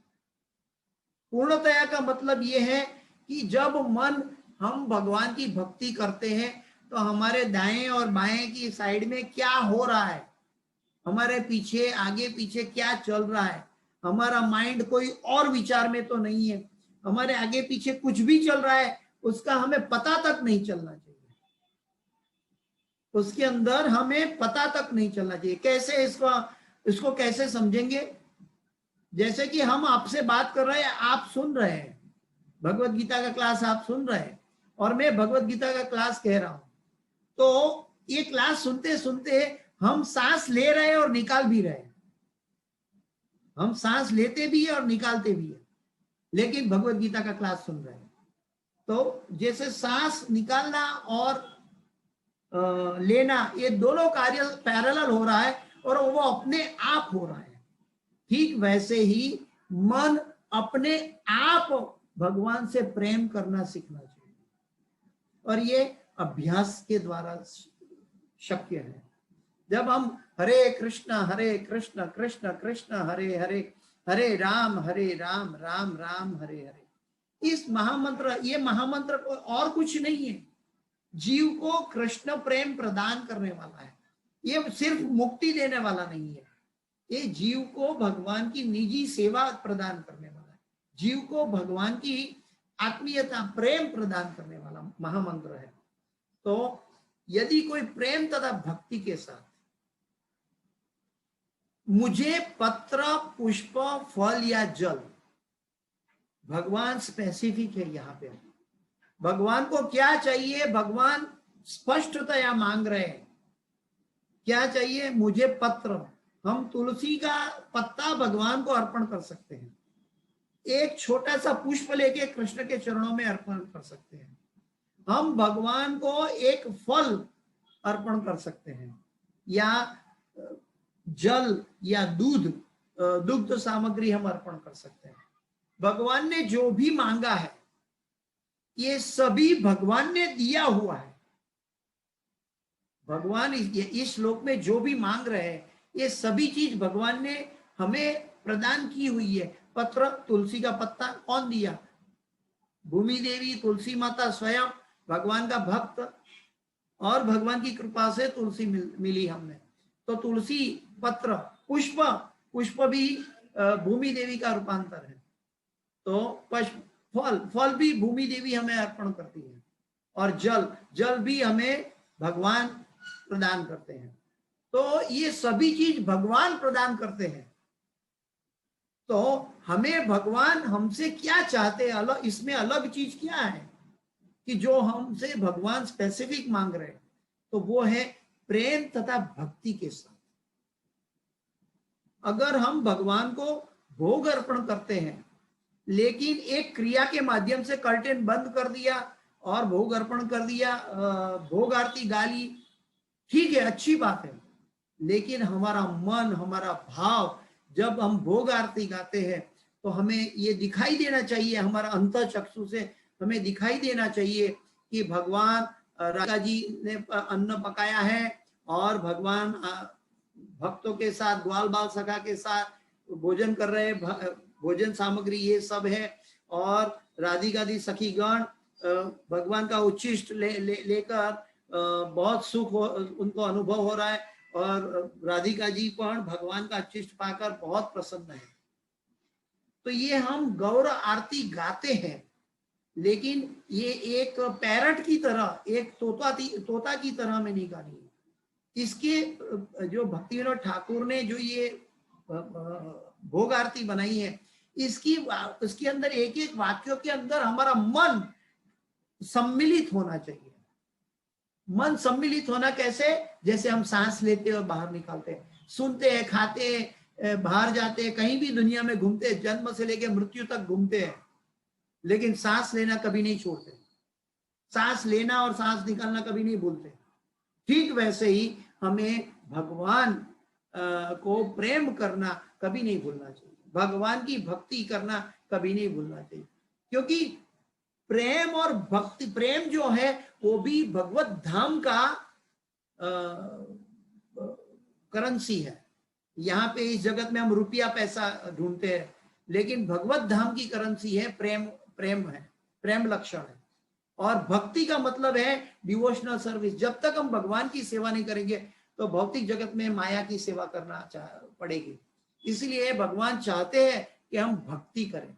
Speaker 2: पूर्णतया का मतलब यह है कि जब मन, हम भगवान की भक्ति करते हैं तो हमारे दाएं और बाएं की साइड में क्या हो रहा है, हमारे पीछे आगे पीछे क्या चल रहा है, हमारा माइंड कोई और विचार में तो नहीं है, हमारे आगे पीछे कुछ भी चल रहा है उसका हमें पता तक नहीं चलना चाहिए, उसके अंदर हमें पता तक नहीं चलना चाहिए। कैसे इसको कैसे समझेंगे? जैसे कि हम आपसे बात कर रहे हैं, आप सुन रहे हैं, भगवत गीता का क्लास आप सुन रहे हैं और मैं भगवत गीता का क्लास कह रहा हूं, तो ये क्लास सुनते सुनते हम सांस ले रहे हैं और निकाल भी रहे हैं, हम सांस लेते भी है और निकालते भी है, लेकिन भगवत गीता का क्लास सुन रहे हैं। तो जैसे सांस निकालना और लेना, ये दोनों कार्य पैरेलल हो रहा है और वो अपने आप हो रहा है, ठीक वैसे ही मन अपने आप भगवान से प्रेम करना सीखना चाहिए और ये अभ्यास के द्वारा शक्य है। जब हम हरे कृष्ण कृष्ण कृष्ण हरे हरे, हरे राम राम राम हरे हरे, इस महामंत्र, ये महामंत्र को और कुछ नहीं है, जीव को कृष्ण प्रेम प्रदान करने वाला है। ये सिर्फ मुक्ति देने वाला नहीं है, ये जीव को भगवान की निजी सेवा प्रदान करने वाला है, जीव को भगवान की आत्मीयता, प्रेम प्रदान करने वाला महामंत्र है। तो यदि कोई प्रेम तथा भक्ति के साथ मुझे पत्र, पुष्प, फल या जल, भगवान स्पेसिफिक है यहाँ पे, भगवान को क्या चाहिए, भगवान स्पष्टतया मांग रहे हैं क्या चाहिए। मुझे पत्र, हम तुलसी का पत्ता भगवान को अर्पण कर सकते हैं, एक छोटा सा पुष्प लेके कृष्ण के चरणों में अर्पण कर सकते हैं, हम भगवान को एक फल अर्पण कर सकते हैं, या जल या दूध, दुग्ध सामग्री हम अर्पण कर सकते हैं। भगवान ने जो भी मांगा है ये सभी भगवान ने दिया हुआ है। भगवान इस श्लोक में जो भी मांग रहे हैं ये सभी चीज भगवान ने हमें प्रदान की हुई है। पत्र, तुलसी का पत्ता कौन दिया? भूमि देवी, तुलसी माता स्वयं भगवान का भक्त, और भगवान की कृपा से तुलसी मिली हमें। तो तुलसी, पत्र, पुष्प, पुष्प भी भूमि देवी का रूपांतर है। तो फल, फल भी भूमि देवी हमें अर्पण करती है, और जल, जल भी हमें भगवान प्रदान करते हैं। तो ये सभी चीज भगवान प्रदान करते हैं। तो हमें भगवान हमसे क्या चाहते हैं, अलग, इसमें अलग चीज क्या है कि जो हमसे भगवान स्पेसिफिक मांग रहे हैं, तो वो है प्रेम तथा भक्ति के साथ। अगर हम भगवान को भोग अर्पण करते हैं लेकिन एक क्रिया के माध्यम से कर्टेन बंद कर दिया और भोग अर्पण कर दिया, भोग आरती गाली, ठीक है, अच्छी बात है, लेकिन हमारा मन, हमारा भाव, जब हम भोग आरती गाते हैं तो हमें ये दिखाई देना चाहिए, हमारा अंतः चक्षु से हमें दिखाई देना चाहिए कि भगवान राधा जी ने अन्न पकाया है और भगवान भक्तों के साथ, ग्वाल बाल सखा के साथ भोजन कर रहे हैं, भोजन सामग्री ये सब है, और राधिका दी सखी गण भगवान का उच्छिष्ट लेकर बहुत सुख उनको अनुभव हो रहा है, और राधिका जी पण भगवान का उच्छिष्ट पाकर बहुत प्रसन्न है। तो ये हम गौर आरती गाते हैं, लेकिन ये एक पैरट की तरह, एक तोता की तरह में नहीं गानी है। इसके जो भक्ति विनोद ठाकुर ने जो ये भोग आरती बनाई है, इसके अंदर एक एक वाक्यों के अंदर हमारा मन सम्मिलित होना चाहिए। मन सम्मिलित होना कैसे? जैसे हम सांस लेते और बाहर निकालते हैं, सुनते हैं, खाते हैं, बाहर जाते हैं, कहीं भी दुनिया में घूमते हैं, जन्म से लेकर मृत्यु तक घूमते हैं, लेकिन सांस लेना कभी नहीं छोड़ते, सांस लेना और सांस निकालना कभी नहीं भूलते। ठीक वैसे ही हमें भगवान को प्रेम करना कभी नहीं भूलना चाहिए, भगवान की भक्ति करना कभी नहीं भूलना चाहिए, क्योंकि प्रेम और भक्ति, प्रेम जो है वो भी भगवत धाम का करेंसी है। यहाँ पे इस जगत में हम रुपया पैसा ढूंढते हैं, लेकिन भगवत धाम की करेंसी है प्रेम, प्रेम है, प्रेम लक्षण है। और भक्ति का मतलब है डिवोशनल सर्विस। जब तक हम भगवान की सेवा नहीं करेंगे तो भौतिक जगत में माया की सेवा करना पड़ेगी। इसलिए भगवान चाहते हैं कि हम भक्ति करें।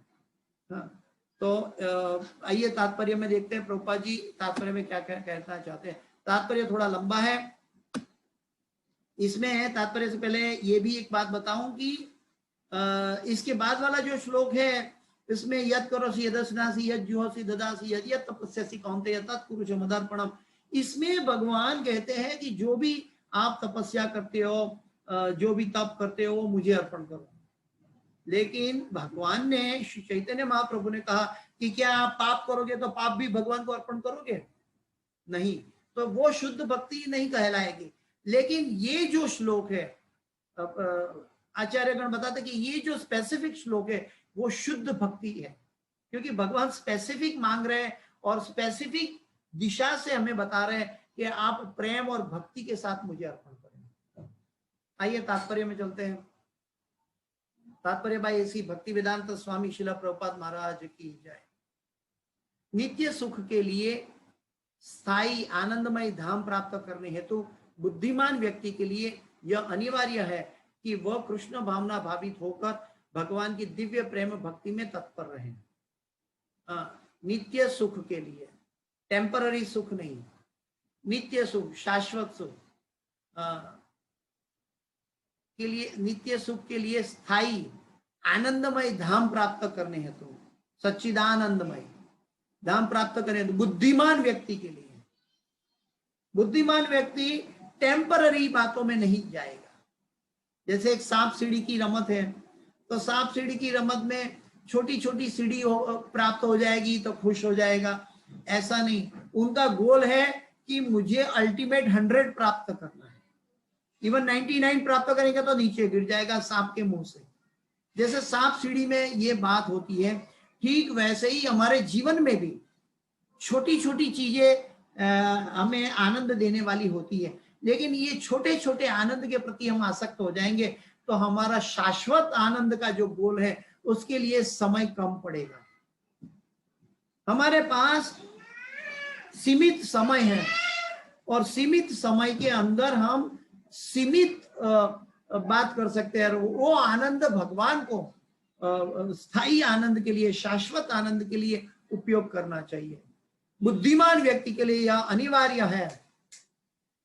Speaker 2: हाँ, तो आइए तात्पर्य में देखते हैं प्रभुपाद जी तात्पर्य में क्या कहना चाहते हैं। तात्पर्य थोड़ा लंबा है, इसमें तात्पर्य से पहले ये भी एक बात बताऊं कि इसके बाद वाला जो श्लोक है इसमें यत् करोसि यदस्नासि यत् जुहोसि ददासि यत् तपस्यसि कौन्तेय तत्कुरुषो मदर्पणम्, इसमें भगवान कहते हैं कि जो भी आप तपस्या करते हो, जो भी तप करते हो, मुझे अर्पण करो। लेकिन भगवान ने, श्री चैतन्य महाप्रभु ने कहा कि क्या आप पाप करोगे तो पाप भी भगवान को अर्पण करोगे? नहीं, तो वो शुद्ध भक्ति नहीं कहलाएगी। लेकिन ये जो श्लोक है, आचार्यगण बताते कि ये जो स्पेसिफिक श्लोक है वो शुद्ध भक्ति है, क्योंकि भगवान स्पेसिफिक मांग रहे हैं और स्पेसिफिक दिशा से हमें बता रहे हैं कि आप प्रेम और भक्ति के साथ मुझे अर्पण करें। आइए तात्पर्य में चलते हैं। तात्पर्य भाई ऐसी भक्ति वेदांत स्वामी श्रील प्रभुपाद महाराज की जय। नित्य सुख के लिए स्थायी आनंदमय धाम प्राप्त करने हेतु बुद्धिमान व्यक्ति के लिए यह अनिवार्य है कि वह कृष्ण भावना भावित होकर भगवान की दिव्य प्रेम भक्ति में तत्पर रहे। नित्य सुख के लिए, टेम्पररी सुख नहीं, नित्य सुख, शाश्वत सुख के लिए, नित्य सुख के लिए, स्थायी आनंदमय धाम प्राप्त करने हेतु, सच्चिदानंदमय धाम प्राप्त करने हेतु बुद्धिमान व्यक्ति के लिए, बुद्धिमान व्यक्ति टेम्पररी बातों में नहीं जाएगा। जैसे एक सांप सीढ़ी की रमत है, तो सांप सीढ़ी की रमत में छोटी छोटी सीढ़ी प्राप्त हो जाएगी तो खुश हो जाएगा, ऐसा नहीं। उनका गोल है कि मुझे अल्टीमेट 100 प्राप्त करना है। इवन 99 प्राप्त करेगा तो नीचे गिर जाएगा सांप के मुंह से। जैसे सांप सीढ़ी में ये बात होती है, ठीक वैसे ही हमारे जीवन में भी छोटी छोटी चीजें हमें आनंद देने वाली होती है, लेकिन ये छोटे छोटे आनंद के प्रति हम आसक्त हो जाएंगे तो हमारा शाश्वत आनंद का जो गोल है उसके लिए समय कम पड़ेगा। हमारे पास सीमित समय है और सीमित समय के अंदर हम सीमित बात कर सकते हैं। वो आनंद भगवान को स्थायी आनंद के लिए, शाश्वत आनंद के लिए उपयोग करना चाहिए। बुद्धिमान व्यक्ति के लिए यह अनिवार्य है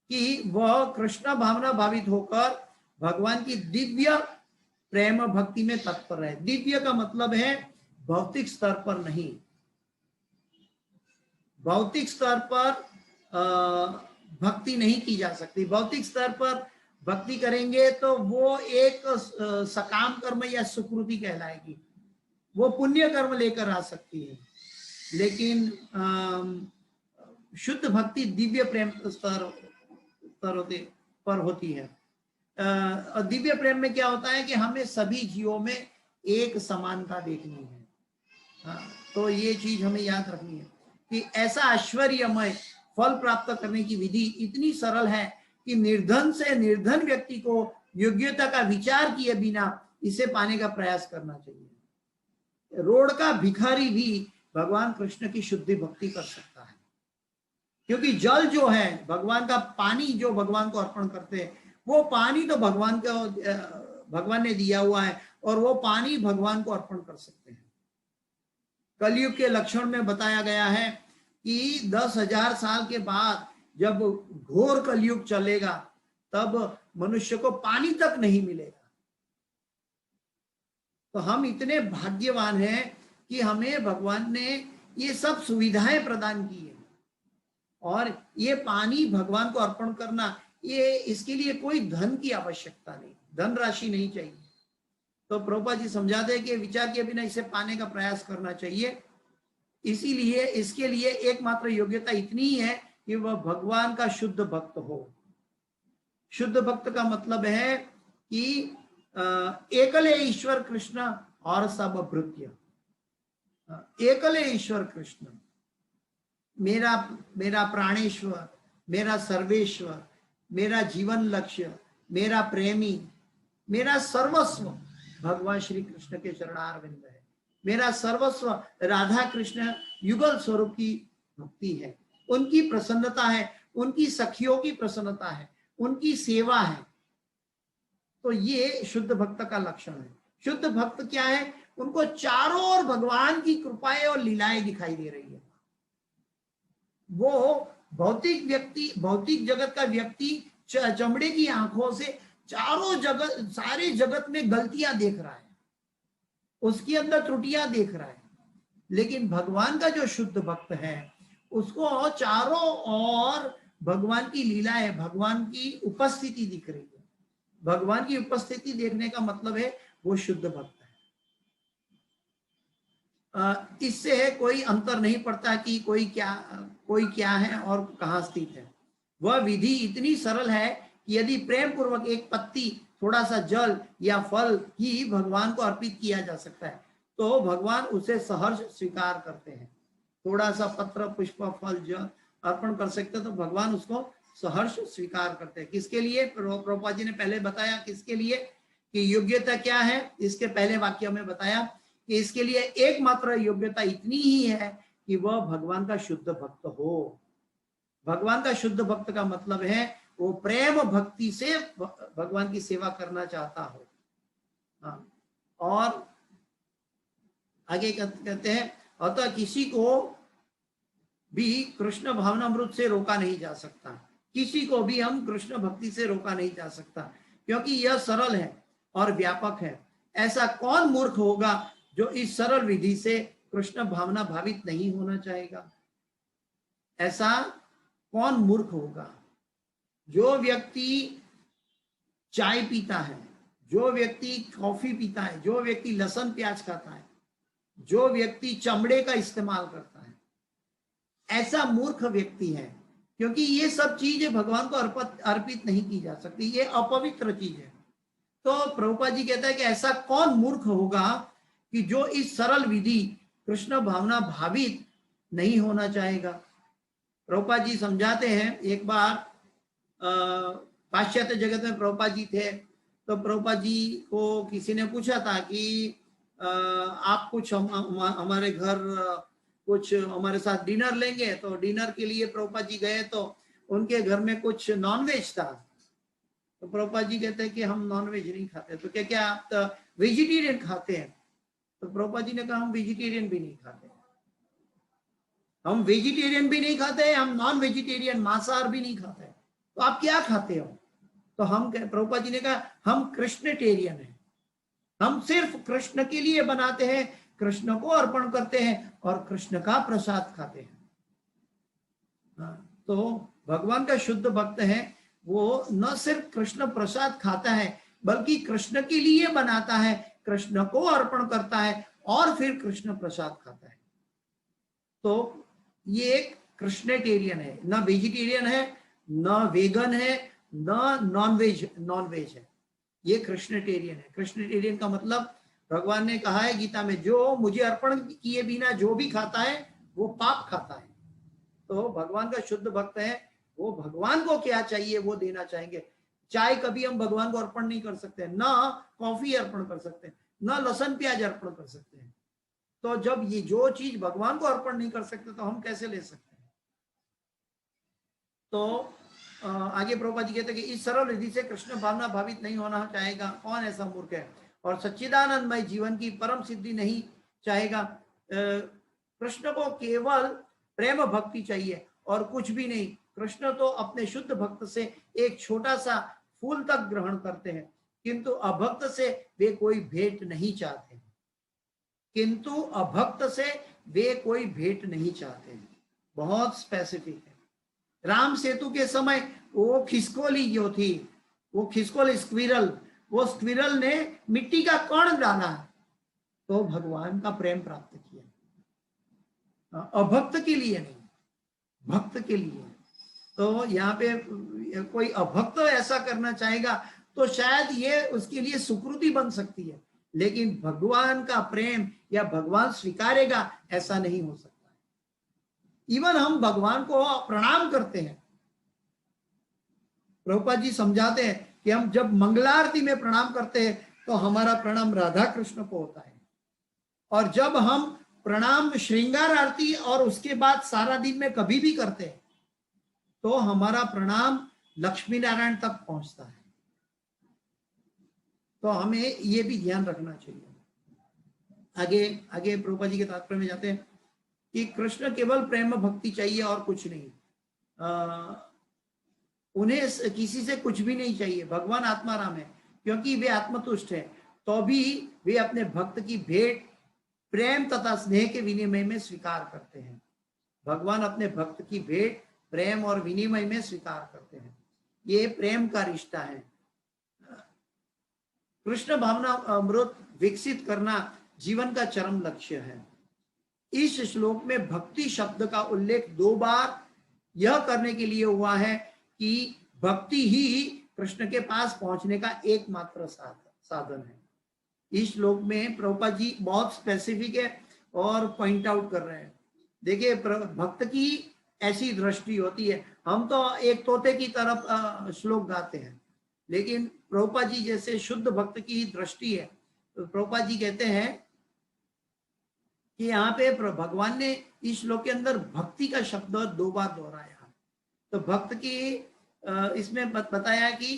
Speaker 2: कि वह कृष्ण भावना भावित होकर भगवान की दिव्य प्रेम भक्ति में तत्पर है। दिव्य का मतलब है भौतिक स्तर पर नहीं, भौतिक स्तर पर भक्ति नहीं की जा सकती। भौतिक स्तर पर भक्ति करेंगे तो वो एक सकाम कर्म या सुकृति कहलाएगी, वो पुण्य कर्म लेकर आ सकती है। लेकिन शुद्ध भक्ति दिव्य प्रेम स्तर पर होती है। दिव्य प्रेम में क्या होता है कि हमें सभी जीवों में एक समानता देखनी है। तो ये चीज हमें याद रखनी है कि ऐसा ऐश्वर्यमय फल प्राप्त करने की विधि इतनी सरल है कि निर्धन से निर्धन व्यक्ति को योग्यता का विचार किए बिना इसे पाने का प्रयास करना चाहिए। रोड का भिखारी भी भगवान कृष्ण की शुद्धि भक्ति कर सकता है, क्योंकि जल जो है भगवान का, पानी जो भगवान को अर्पण करते हैं, वो पानी तो भगवान को भगवान ने दिया हुआ है और वो पानी भगवान को अर्पण कर सकते हैं। कलयुग के लक्षण में बताया गया है कि 10,000 साल के बाद जब घोर कलयुग चलेगा तब मनुष्य को पानी तक नहीं मिलेगा। तो हम इतने भाग्यवान हैं कि हमें भगवान ने ये सब सुविधाएं प्रदान की है, और ये पानी भगवान को अर्पण करना, ये इसके लिए कोई धन की आवश्यकता नहीं, धनराशि नहीं चाहिए। तो प्रभुपाद जी समझाते हैं कि विचार के बिना इसे पाने का प्रयास करना चाहिए। इसीलिए इसके लिए एकमात्र योग्यता इतनी ही है कि वह भगवान का शुद्ध भक्त हो। शुद्ध भक्त का मतलब है कि एकले ईश्वर कृष्ण और सब भृत्य। एकले ईश्वर कृष्ण, मेरा प्राणेश्वर, मेरा सर्वेश्वर, मेरा जीवन लक्ष्य, मेरा प्रेमी, मेरा सर्वस्व भगवान श्री कृष्ण के चरणारविंद है। मेरा सर्वस्व राधा कृष्ण युगल स्वरूप की भक्ति है, उनकी प्रसन्नता है, उनकी सखियों की प्रसन्नता है, उनकी सेवा है। तो ये शुद्ध भक्त का लक्षण है। शुद्ध भक्त क्या है? उनको चारों ओर भगवान की कृपाएं और लीलाएं दिखाई दे रही है। वो भौतिक व्यक्ति, भौतिक जगत का व्यक्ति चमड़े की आंखों से चारों जगत, सारे जगत में गलतियां देख रहा है, उसके अंदर त्रुटियां देख रहा है। लेकिन भगवान का जो शुद्ध भक्त है उसको चारों ओर भगवान की लीलाएं, भगवान की उपस्थिति दिख रही है। भगवान की उपस्थिति देखने का मतलब है वो शुद्ध भक्त है। इससे कोई अंतर नहीं पड़ता कि कोई क्या है और कहाँ स्थित है। वह विधि इतनी सरल है कि यदि प्रेम पूर्वक एक पत्ती, थोड़ा सा जल या फल ही भगवान को अर्पित किया जा सकता है तो भगवान उसे सहर्ष स्वीकार करते हैं। थोड़ा सा पत्र, पुष्प, फल, जल अर्पण कर सकते तो भगवान उसको सहर्ष स्वीकार करते हैं। किसके लिए? प्रभुपाद जी ने पहले बताया किसके लिए, कि योग्यता क्या है। इसके पहले वाक्य में बताया कि इसके लिए एकमात्र योग्यता इतनी ही है कि वह भगवान का शुद्ध भक्त हो। भगवान का शुद्ध भक्त का मतलब है वो प्रेम भक्ति से भगवान की सेवा करना चाहता हो। और आगे कहते हैं अतः किसी को भी कृष्ण भावनामृत से रोका नहीं जा सकता, किसी को भी हम कृष्ण भक्ति से रोका नहीं जा सकता, क्योंकि यह सरल है और व्यापक है। ऐसा कौन मूर्ख होगा जो इस सरल विधि से कृष्ण भावना भावित नहीं होना चाहेगा? ऐसा कौन मूर्ख होगा? जो व्यक्ति चाय पीता है, जो व्यक्ति कॉफी पीता है, जो व्यक्ति लहसुन प्याज खाता है, जो व्यक्ति चमड़े का इस्तेमाल करता है, ऐसा मूर्ख व्यक्ति है, क्योंकि ये सब चीजें भगवान को अर्पित नहीं की जा सकती, ये अपवित्र चीज है। तो प्रभुपाद जी कहता है कि ऐसा कौन मूर्ख होगा कि जो इस सरल विधि कृष्ण भावना भावित नहीं होना चाहेगा। प्रभुपाद जी समझाते हैं, एक बार पाश्चात्य जगत में प्रभुपाद जी थे, तो प्रभुपाद जी को किसी ने पूछा था कि आप कुछ हमारे घर कुछ हमारे साथ डिनर लेंगे। तो डिनर के लिए प्रभुपाद जी गए, तो उनके घर में कुछ नॉनवेज था। तो प्रभुपाद जी कहते हैं कि हम नॉनवेज नहीं खाते। तो क्या क्या आप तो वेजिटेरियन खाते हैं? तो प्रभुपाद जी ने कहा हम वेजिटेरियन भी नहीं खाते, हम वेजिटेरियन भी नहीं खाते, हम नॉन वेजिटेरियन मांसाहार भी नहीं खाते, तो आप क्या खाते हो? तो हम, प्रभुपाद जी ने कहा हम कृष्णटेरियन हैं, हम सिर्फ कृष्ण के लिए बनाते हैं, कृष्ण को अर्पण करते हैं और कृष्ण का प्रसाद खाते हैं। तो भगवान का शुद्ध भक्त है, वो न सिर्फ कृष्ण प्रसाद खाता है बल्कि कृष्ण के लिए बनाता है, कृष्ण को अर्पण करता है और फिर कृष्ण प्रसाद खाता है। तो ये एक कृष्णटेरियन है, न वेजिटेरियन है, न वेगन है, न नॉनवेज है, ये कृष्णटेरियन है। कृष्णटेरियन का मतलब भगवान ने कहा है गीता में, जो मुझे अर्पण किए बिना जो भी खाता है वो पाप खाता है। तो भगवान का शुद्ध भक्त है, वो भगवान को क्या चाहिए वो देना चाहेंगे। चाय कभी हम भगवान को अर्पण नहीं कर सकते, ना कॉफी अर्पण कर सकते, ना लहसुन प्याज अर्पण कर सकते हैं। तो जब ये जो चीज भगवान को अर्पण नहीं कर सकते तो हम कैसे ले सकते हैं? तो आगे प्रभुपाद जी कहते हैं कि इस सरल विधि से कृष्ण भावना भावित नहीं होना चाहेगा, कौन ऐसा मूर्ख है और सच्चिदानंदमय जीवन की परम सिद्धि नहीं चाहेगा। कृष्ण को केवल प्रेम भक्ति चाहिए और कुछ भी नहीं। कृष्ण तो अपने शुद्ध भक्त से एक छोटा सा फूल तक ग्रहण करते हैं, किंतु अभक्त से वे कोई भेंट नहीं चाहते, किंतु अभक्त से वे कोई भेंट नहीं चाहते। बहुत स्पेसिफिक है। राम सेतु के समय वो खिसकोली जो थी, वो खिसकोली स्क्विरल, वो स्क्विरल ने मिट्टी का कण डाला तो भगवान का प्रेम प्राप्त किया, अभक्त के लिए नहीं, भक्त के लिए। तो यहाँ पे कोई अभक्त ऐसा करना चाहेगा तो शायद ये उसके लिए सुकृति बन सकती है, लेकिन भगवान का प्रेम या भगवान स्वीकारेगा ऐसा नहीं हो सकता। इवन हम भगवान को प्रणाम करते हैं, प्रभुपाद जी समझाते हैं कि हम जब मंगलारती में प्रणाम करते हैं तो हमारा प्रणाम राधा कृष्ण को होता है, और जब हम प्रणाम श्रृंगार आरती और उसके बाद सारा दिन में कभी भी करते हैं तो हमारा प्रणाम लक्ष्मी नारायण तक पहुंचता है। तो हमें ये भी ध्यान रखना चाहिए। आगे प्रभुपाद जी के तात्पर्य में जाते हैं कि कृष्ण केवल प्रेम भक्ति चाहिए और कुछ नहीं, उन्हें किसी से कुछ भी नहीं चाहिए। भगवान आत्माराम है, क्योंकि वे आत्मतुष्ट है, तो भी वे अपने भक्त की भेंट प्रेम तथा स्नेह के विनिमय में स्वीकार करते हैं। भगवान अपने भक्त की भेंट प्रेम और विनिमय में स्वीकार करते हैं, ये प्रेम का रिश्ता है। कृष्ण भावना अमृत विकसित करना जीवन का चरम लक्ष्य है। इस श्लोक में भक्ति शब्द का उल्लेख 2 बार यह करने के लिए हुआ है कि भक्ति ही कृष्ण के पास पहुंचने का एकमात्र साधन है। इस श्लोक में प्रभुपाद जी बहुत स्पेसिफिक है और पॉइंट आउट कर रहे हैं। देखिए, भक्त की ऐसी दृष्टि होती है, हम तो एक तोते की तरफ श्लोक गाते हैं, लेकिन प्रभुपाद जी जैसे शुद्ध भक्त की दृष्टि है। तो प्रभुपाद जी कहते हैं कि यहाँ पे भगवान ने इस श्लोक के अंदर भक्ति का शब्द 2 बार दोहराया। तो भक्त की इसमें बताया कि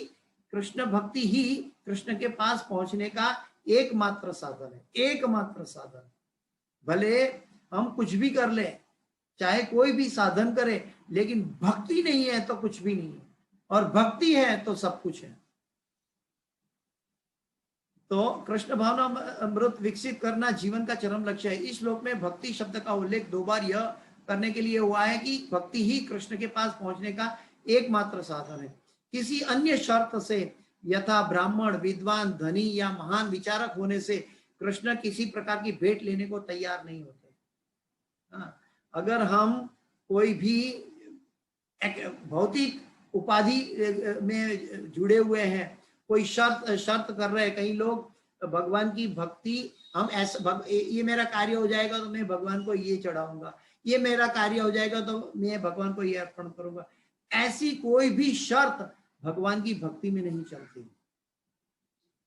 Speaker 2: कृष्ण भक्ति ही कृष्ण के पास पहुंचने का एकमात्र साधन है, एकमात्र साधन। भले हम कुछ भी कर ले, चाहे कोई भी साधन करे, लेकिन भक्ति नहीं है तो कुछ भी नहीं है, और भक्ति है तो सब कुछ है। तो कृष्ण भावना अमृत विकसित करना जीवन का चरम लक्ष्य है। इस श्लोक में भक्ति शब्द का उल्लेख 2 बार यह करने के लिए हुआ है कि भक्ति ही कृष्ण के पास पहुंचने का एकमात्र साधन है। किसी अन्य शर्त से, यथा ब्राह्मण, विद्वान, धनी या महान विचारक होने से कृष्ण किसी प्रकार की भेंट लेने को तैयार नहीं होते। अगर हम कोई भी भौतिक उपाधि में जुड़े हुए हैं, कोई शर्त कर रहे हैं, कई लोग भगवान की भक्ति, हम ऐसा, ये मेरा कार्य हो जाएगा तो मैं भगवान को ये चढ़ाऊंगा, ये मेरा कार्य हो जाएगा तो मैं भगवान को ये अर्पण करूंगा, ऐसी कोई भी शर्त भगवान की भक्ति में नहीं चलती।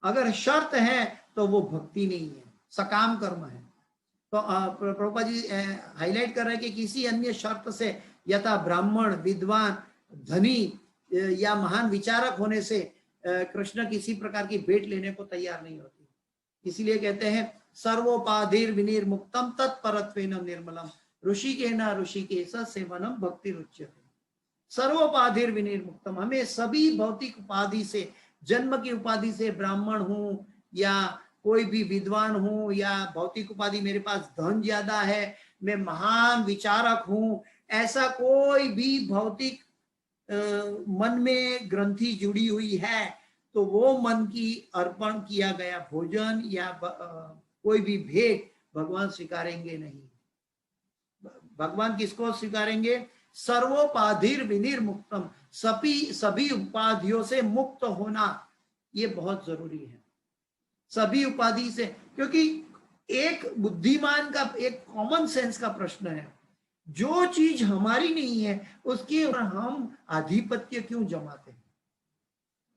Speaker 2: अगर शर्त है तो वो भक्ति नहीं है, सकाम कर्म है। तो प्रभुपाद जी हाईलाइट कर रहे हैं कि किसी अन्य शर्त से, यथा ब्राह्मण, विद्वान, धनी या महान विचारक होने से कृष्ण किसी प्रकार की भेंट लेने को तैयार नहीं होती। इसीलिए कहते हैं सर्वोपाधिर विनिर्मुक्तम तत्परत्वेन निर्मलम ऋषिकेन ऋषिकेश सेवनम भक्ति रुच्यते। सर्वोपाधिर विनिर्मुक्तम, हमें सभी भौतिक उपाधि से, जन्म की उपाधि से, ब्राह्मण हूं या कोई भी विद्वान हूं या भौतिक उपाधि, मेरे पास धन ज्यादा है, मैं महान विचारक हूं, ऐसा कोई भी भौतिक मन में ग्रंथि जुड़ी हुई है तो वो मन की अर्पण किया गया भोजन या कोई भी भेंट भगवान स्वीकारेंगे नहीं। भगवान किसको स्वीकारेंगे? सर्वोपाधिर विनिर्मुक्तम, सभी उपाधियों से मुक्त होना, ये बहुत जरूरी है। सभी उपाधि से, क्योंकि एक बुद्धिमान का, एक कॉमन सेंस का प्रश्न है, जो चीज हमारी नहीं है उसके ऊपर हम आधिपत्य क्यों जमाते हैं?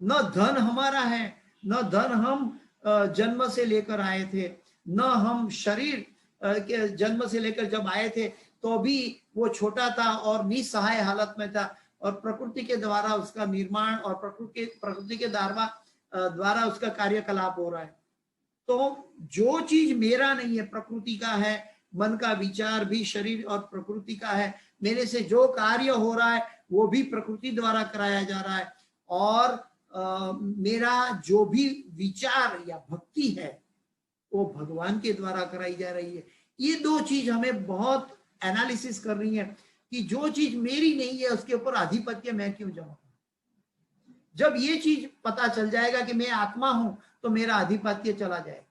Speaker 2: न धन हमारा है, न धन हम जन्म से लेकर आए थे, न हम शरीर के जन्म से लेकर जब आए थे तो भी वो छोटा था और निसहाय हालत में था, और प्रकृति के द्वारा उसका निर्माण और प्रकृति के द्वारा उसका कार्यकलाप हो रहा है। तो जो चीज मेरा नहीं है, प्रकृति का है, मन का विचार भी शरीर और प्रकृति का है, मेरे से जो कार्य हो रहा है वो भी प्रकृति द्वारा कराया जा रहा है, और मेरा जो भी विचार या भक्ति है वो भगवान के द्वारा कराई जा रही है। ये दो चीज हमें बहुत एनालिसिस कर रही है कि जो चीज मेरी नहीं है उसके ऊपर आधिपत्य मैं क्यों जमाऊं। जब ये चीज पता चल जाएगा कि मैं आत्मा हूं तो मेरा आधिपत्य चला जाएगा,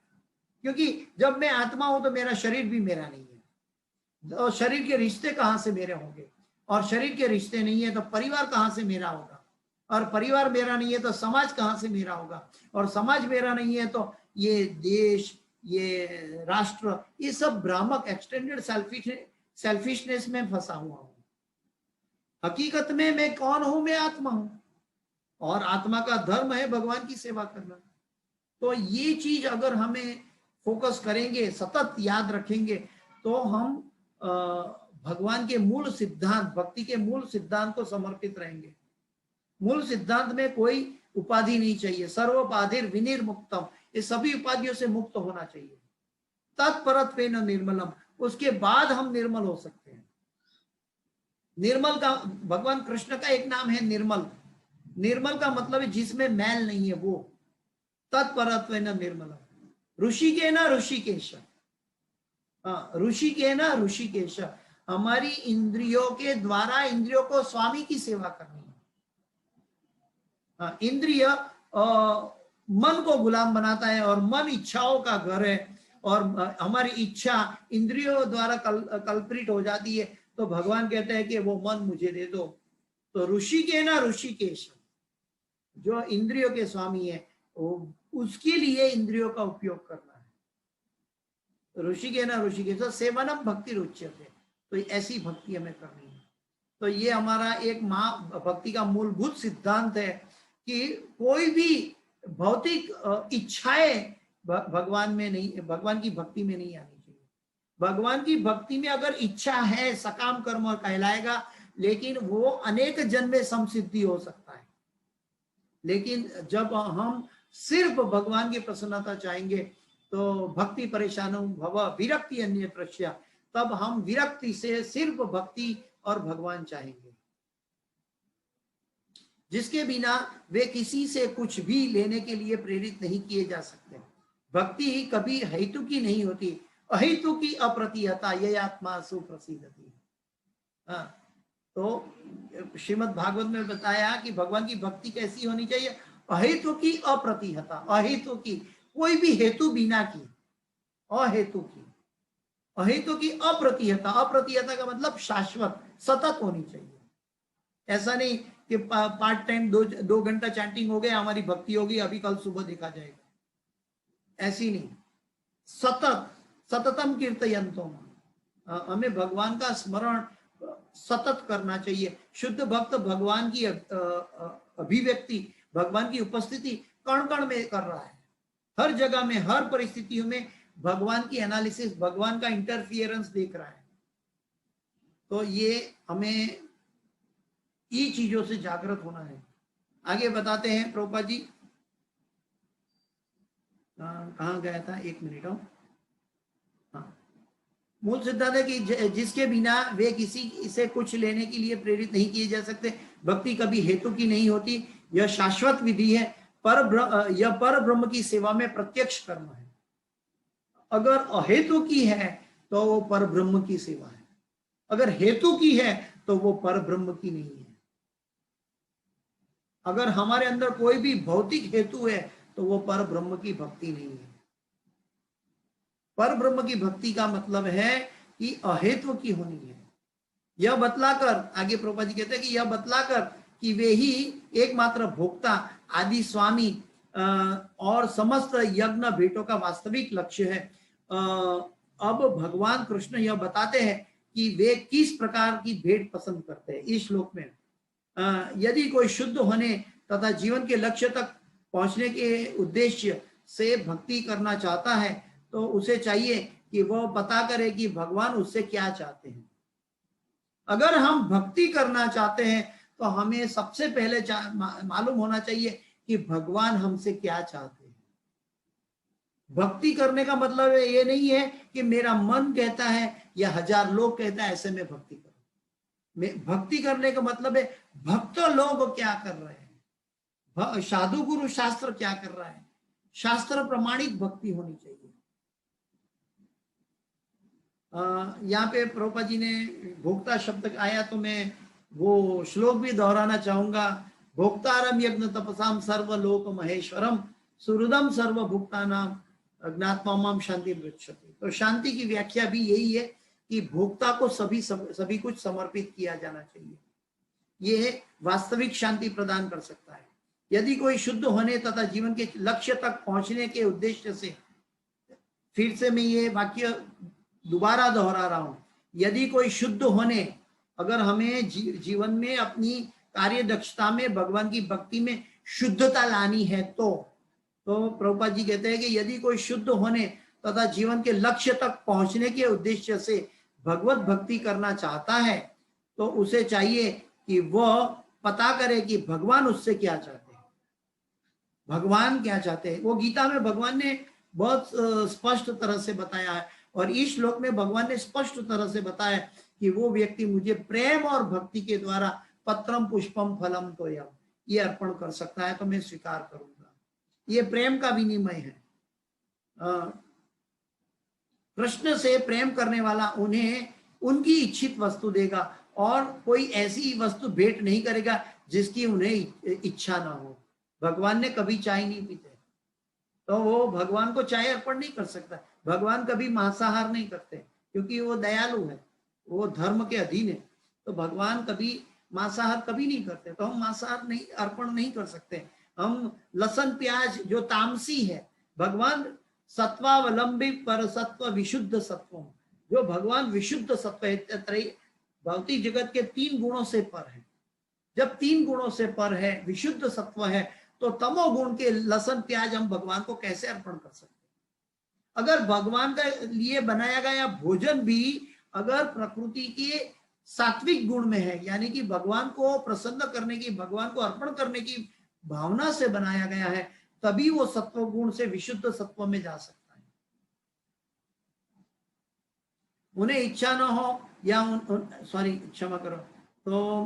Speaker 2: क्योंकि जब मैं आत्मा हूं तो मेरा शरीर भी मेरा नहीं है, और शरीर के रिश्ते कहां से मेरे होंगे, और शरीर के रिश्ते नहीं है तो परिवार कहां से मेरा होगा, और परिवार मेरा नहीं है तो समाज कहां से मेरा होगा, और समाज मेरा नहीं है तो ये देश, ये राष्ट्र, ये सब भ्रामक एक्सटेंडेड सेल्फिशनेस में फंसा हुआ हूं। हकीकत में मैं कौन हूं? मैं आत्मा हूं, और आत्मा का धर्म है भगवान की सेवा करना। तो ये चीज अगर हमें फोकस करेंगे, सतत याद रखेंगे, तो हम भगवान के मूल सिद्धांत, भक्ति के मूल सिद्धांत को समर्पित रहेंगे। मूल सिद्धांत में कोई उपाधि नहीं चाहिए, सर्वोपाधिर विनिर्मुक्तम, ये सभी उपाधियों से मुक्त होना चाहिए। तत्परत्वेन निर्मलम, उसके बाद हम निर्मल हो सकते हैं। निर्मल का, भगवान कृष्ण का एक नाम है निर्मल। निर्मल का मतलब है जिसमें मैल नहीं है वो। तत्परत्वेन निर्मलम ऋषिकेन ऋषिकेश, ऋषिकेन ऋषिकेश, हमारी इंद्रियों के द्वारा इंद्रियों को स्वामी की सेवा करनी है। इंद्रिय मन को गुलाम बनाता है, और मन इच्छाओं का घर है, और हमारी इच्छा इंद्रियों द्वारा कल्पित हो जाती है, तो भगवान कहते हैं कि वो मन मुझे दे दो। तो ऋषिकेन ऋषिकेश, जो इंद्रियों के स्वामी है, वो उसके लिए इंद्रियों का उपयोग करना है। ऋषिकेन ऋषिकेश सेवनम भक्ति रुच्यते, तो ऐसी भक्ति हमें करनी है। तो ये हमारा एक भक्ति का मूलभूत सिद्धांत है कि कोई भी भौतिक इच्छाएं भगवान में नहीं, भगवान की भक्ति में नहीं आनी चाहिए। भगवान की भक्ति में अगर इच्छा है, सकाम कर्म कहलाएगा, लेकिन वो अनेक जन्म में समसिद्धि हो सकता है। लेकिन जब हम सिर्फ भगवान की प्रसन्नता चाहेंगे तो भक्ति परेशान भव विरक्ति अन्य प्रश्या, तब हम विरक्ति से सिर्फ भक्ति और भगवान चाहेंगे, जिसके बिना वे किसी से कुछ भी लेने के लिए प्रेरित नहीं किए जा सकते। भक्ति कभी हेतु की नहीं होती, अहेतु की अप्रतिहता ये आत्मा सुप्रसिद्धति। हाँ, तो श्रीमद् भागवत में बताया कि भगवान की भक्ति कैसी होनी चाहिए, अहेतु की अप्रतिहता, अहेतु की कोई भी हेतु बिना की, अहेतु की, अहेतु की अप्रतिहता, अप्रतिहता का मतलब शाश्वत सतत होनी चाहिए। ऐसा नहीं कि पार्ट टाइम 2 घंटा चैंटिंग हो गया, हमारी भक्ति होगी, अभी कल सुबह देखा जाएगा, ऐसी नहीं। सतत, सततम कीर्तयन्तम, हमें भगवान का स्मरण सतत करना चाहिए। शुद्ध भक्त भगवान की अभिव्यक्ति, भगवान की उपस्थिति कण कण में कर रहा है, हर जगह में, हर परिस्थितियों में भगवान की एनालिसिस, भगवान का इंटरफियरेंस देख रहा है। तो ये हमें ये चीजों से जागृत होना है। आगे बताते हैं प्रभुपाद जी, कहाँ गया था, 1 मिनट। हाँ, मूल सिद्धांत है कि जिसके बिना वे किसी से कुछ लेने के लिए प्रेरित नहीं किए जा सकते। भक्ति कभी हेतु की नहीं होती, यह शाश्वत विधि है, यह पर ब्रह्म की सेवा में प्रत्यक्ष कर्म है। अगर अहेतु की है तो वो पर ब्रह्म की सेवा है, अगर हेतु की है तो वो पर ब्रह्म की नहीं है। अगर हमारे अंदर कोई भी भौतिक हेतु है तो वो पर ब्रह्म की भक्ति नहीं है। पर ब्रह्म की भक्ति का मतलब है कि अहेतु की होनी है। यह बतलाकर, आगे प्रभुपाद जी कहते हैं कि यह बतलाकर कि वे ही एकमात्र भोक्ता, आदि स्वामी और समस्त यज्ञ भेंटों का वास्तविक लक्ष्य है। अब भगवान कृष्ण यह बताते हैं कि वे किस प्रकार की भेंट पसंद करते हैं इस श्लोक में। यदि कोई शुद्ध होने तथा जीवन के लक्ष्य तक पहुंचने के उद्देश्य से भक्ति करना चाहता है तो उसे चाहिए कि वह पता करे कि भगवान उससे क्या चाहते हैं। अगर हम भक्ति करना चाहते हैं तो हमें सबसे पहले मालूम होना चाहिए कि भगवान हमसे क्या चाहते हैं। भक्ति करने का मतलब ये नहीं है कि मेरा मन कहता है या 1000 लोग कहता है ऐसे में भक्ति करो। भक्ति करने का मतलब है भक्त लोग क्या कर रहे हैं, साधु गुरु शास्त्र क्या कर रहा है, शास्त्र प्रमाणित भक्ति होनी चाहिए। यहाँ पे प्रभुपाद जी ने भोक्ता शब्द आया तो मैं वो श्लोक भी दोहराना चाहूंगा। भोक्तारम यज्ञ तपसाम सर्वलोक महेश्वरम सुहृदम सर्वभुक्तानाम अज्ञात्माम शांति वृक्षति। तो शांति की व्याख्या भी यही है कि भोक्ता को सभी कुछ समर्पित किया जाना चाहिए। ये वास्तविक शांति प्रदान कर सकता है। यदि कोई शुद्ध होने तथा जीवन के लक्ष्य तक पहुंचने के उद्देश्य से, फिर से मैं ये वाक्य दोबारा दोहरा रहा हूं, यदि कोई शुद्ध होने, अगर हमें जीवन में अपनी कार्य दक्षता में भगवान की भक्ति में शुद्धता लानी है तो प्रभुपाद जी कहते हैं कि यदि कोई शुद्ध होने तथा जीवन के लक्ष्य तक पहुंचने के उद्देश्य से भगवत भक्ति करना चाहता है तो उसे चाहिए कि वह पता करे कि भगवान उससे क्या चाहते हैं। भगवान क्या चाहते हैं वो गीता में भगवान ने बहुत स्पष्ट तरह से बताया है, और इस श्लोक में भगवान ने स्पष्ट तरह से बताया कि वो व्यक्ति मुझे प्रेम और भक्ति के द्वारा पत्रम पुष्पम फलम तोयम ये अर्पण कर सकता है तो मैं स्वीकार करूंगा। ये प्रेम का विनिमय है। कृष्ण से प्रेम करने वाला उन्हें उनकी इच्छित वस्तु देगा और कोई ऐसी वस्तु भेंट नहीं करेगा जिसकी उन्हें इच्छा ना हो। भगवान ने कभी चाय नहीं पीते तो वो भगवान को चाय अर्पण नहीं कर सकता। भगवान कभी मांसाहार नहीं करते क्योंकि वो दयालु है, वो धर्म के अधीन है। तो भगवान कभी मांसाहार कभी नहीं करते, तो हम मांसाहार नहीं अर्पण नहीं कर सकते। हम लसन प्याज जो तामसी है, भगवान सत्वावलंबी पर सत्व विशुद्ध सत्व, जो भगवान विशुद्ध सत्व है, भौतिक जगत के 3 गुणों से पर है। जब 3 गुणों से पर है, विशुद्ध सत्व है, तो तमोगुण के लसन प्याज हम भगवान को कैसे अर्पण कर सकते? अगर भगवान का लिए बनाया गया भोजन भी अगर प्रकृति के सात्विक गुण में है, यानी कि भगवान को प्रसन्न करने की, भगवान को अर्पण करने की भावना से बनाया गया है, तभी वो सत्व गुण से विशुद्ध सत्व में जा सकता है। उन्हें इच्छा न हो या सॉरी क्षमा करो, तो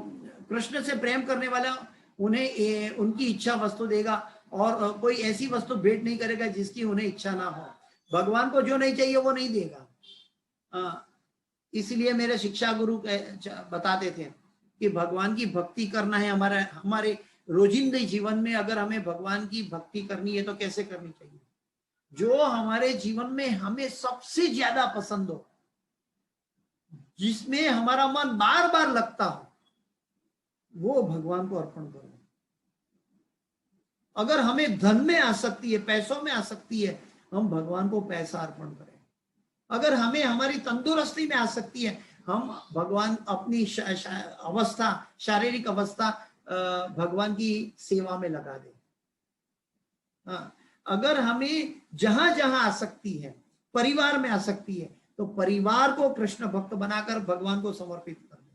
Speaker 2: कृष्ण से प्रेम करने वाला उन्हें उनकी इच्छा वस्तु देगा और कोई ऐसी वस्तु भेंट नहीं करेगा जिसकी उन्हें इच्छा ना हो। भगवान को जो नहीं चाहिए वो नहीं देगा। इसलिए मेरे शिक्षा गुरु बताते थे कि भगवान की भक्ति करना है हमारे रोजिंदे जीवन में। अगर हमें भगवान की भक्ति करनी है तो कैसे करनी चाहिए? जो हमारे जीवन में हमें सबसे ज्यादा पसंद हो, जिसमें हमारा मन बार बार लगता हो, वो भगवान को अर्पण करो। अगर हमें धन में आसक्ति है, पैसों में आसक्ति है, हम भगवान को पैसा अर्पण करें। अगर हमें हमारी तंदुरुस्ती में आसक्ति है, हम भगवान अपनी अवस्था, शारीरिक अवस्था भगवान की सेवा में लगा दें। हाँ, अगर हमें जहां जहां आसक्ति है, परिवार में आसक्ति है, तो परिवार को कृष्ण भक्त बनाकर भगवान को समर्पित कर दें।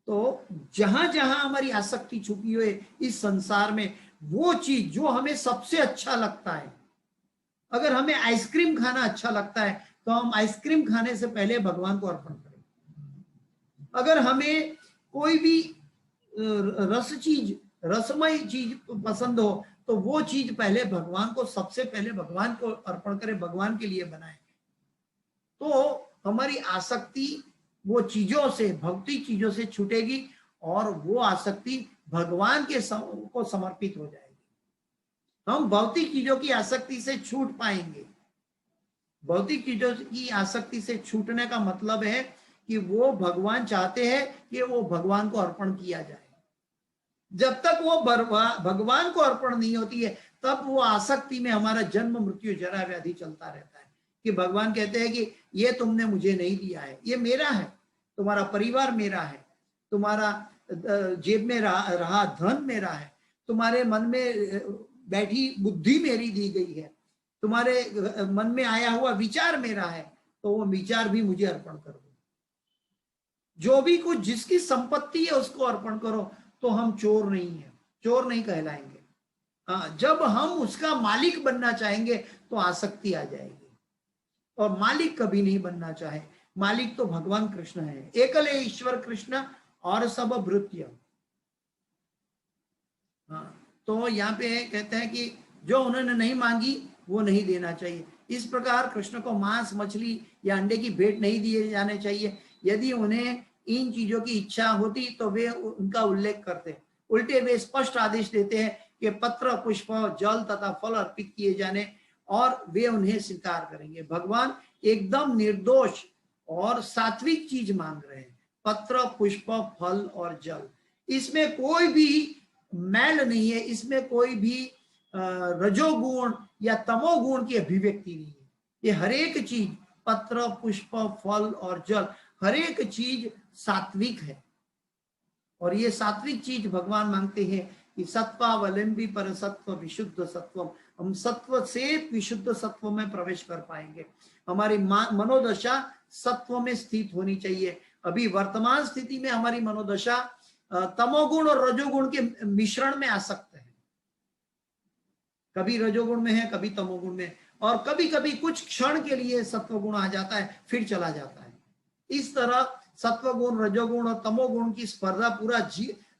Speaker 2: तो जहां जहां हमारी आसक्ति छुपी हुई इस संसार में, वो चीज जो हमें सबसे अच्छा लगता है, अगर हमें आइसक्रीम खाना अच्छा लगता है तो हम आइसक्रीम खाने से पहले भगवान को अर्पण करें। अगर हमें कोई भी रसमय चीज पसंद हो तो वो चीज पहले भगवान को, सबसे पहले भगवान को अर्पण करें, भगवान के लिए बनाएं। तो हमारी आसक्ति वो चीजों से, भौतिक चीजों से छूटेगी और वो आसक्ति भगवान के को समर्पित हो जाएगी। हम भौतिक चीजों की आसक्ति से छूट पाएंगे। भौतिक चीजों की आसक्ति से छूटने का मतलब है कि वो भगवान चाहते हैं कि वो भगवान को अर्पण किया जाए। जब तक वो भगवान को अर्पण नहीं होती है, तब वो आसक्ति में हमारा जन्म मृत्यु जरा व्याधि चलता रहता है। कि भगवान कहते हैं कि ये तुमने मुझे नहीं दिया है, ये मेरा है, तुम्हारा परिवार मेरा है, तुम्हारा जेब में रहा धन मेरा है, तुम्हारे मन में बैठी बुद्धि मेरी दी गई है, तुम्हारे मन में आया हुआ विचार मेरा है, तो वो विचार भी मुझे अर्पण कर दो। जो भी कुछ जिसकी संपत्ति है उसको अर्पण करो, तो हम चोर नहीं है, चोर नहीं कहलाएंगे। हाँ, जब हम उसका मालिक बनना चाहेंगे तो आसक्ति आ जाएगी, और मालिक कभी नहीं बनना चाहे। मालिक तो भगवान कृष्ण है, एकल ईश्वर कृष्ण और सब भृत्य। हाँ, तो यहाँ पे कहते हैं कि जो उन्होंने नहीं मांगी वो नहीं देना चाहिए। इस प्रकार कृष्ण को मांस, मछली या अंडे की भेंट नहीं दिए जाने चाहिए। यदि उन्हें इन चीजों की इच्छा होती तो वे उनका उल्लेख करते। उल्टे वे स्पष्ट आदेश देते हैं कि पत्र, पुष्प, जल तथा फल अर्पित किए जाने और वे उन्हें स्वीकार करेंगे। भगवान एकदम निर्दोष और सात्विक चीज मांग रहे हैं, पत्र, पुष्प, फल और जल। इसमें कोई भी मैल नहीं है, इसमें कोई भी रजोगुण या तमोगुण की अभिव्यक्ति नहीं है। ये हरेक चीज, पत्र, पुष्प, फल और जल, हरेक चीज सात्विक है। और ये सात्विक चीज भगवान मांगते हैं कि सत्वावलंबी पर सत्व विशुद्ध सत्वम, हम सत्व से विशुद्ध सत्व में प्रवेश कर पाएंगे। हमारी मनोदशा सत्व में स्थित होनी चाहिए। अभी वर्तमान स्थिति में हमारी मनोदशा तमोगुण और रजोगुण के मिश्रण में आसक्त है। कभी रजोगुण में है, कभी तमोगुण में, और कभी कभी कुछ क्षण के लिए सत्वगुण आ जाता है, फिर चला जाता है। इस तरह सत्वगुण, रजोगुण और तमोगुण की स्पर्धा पूरा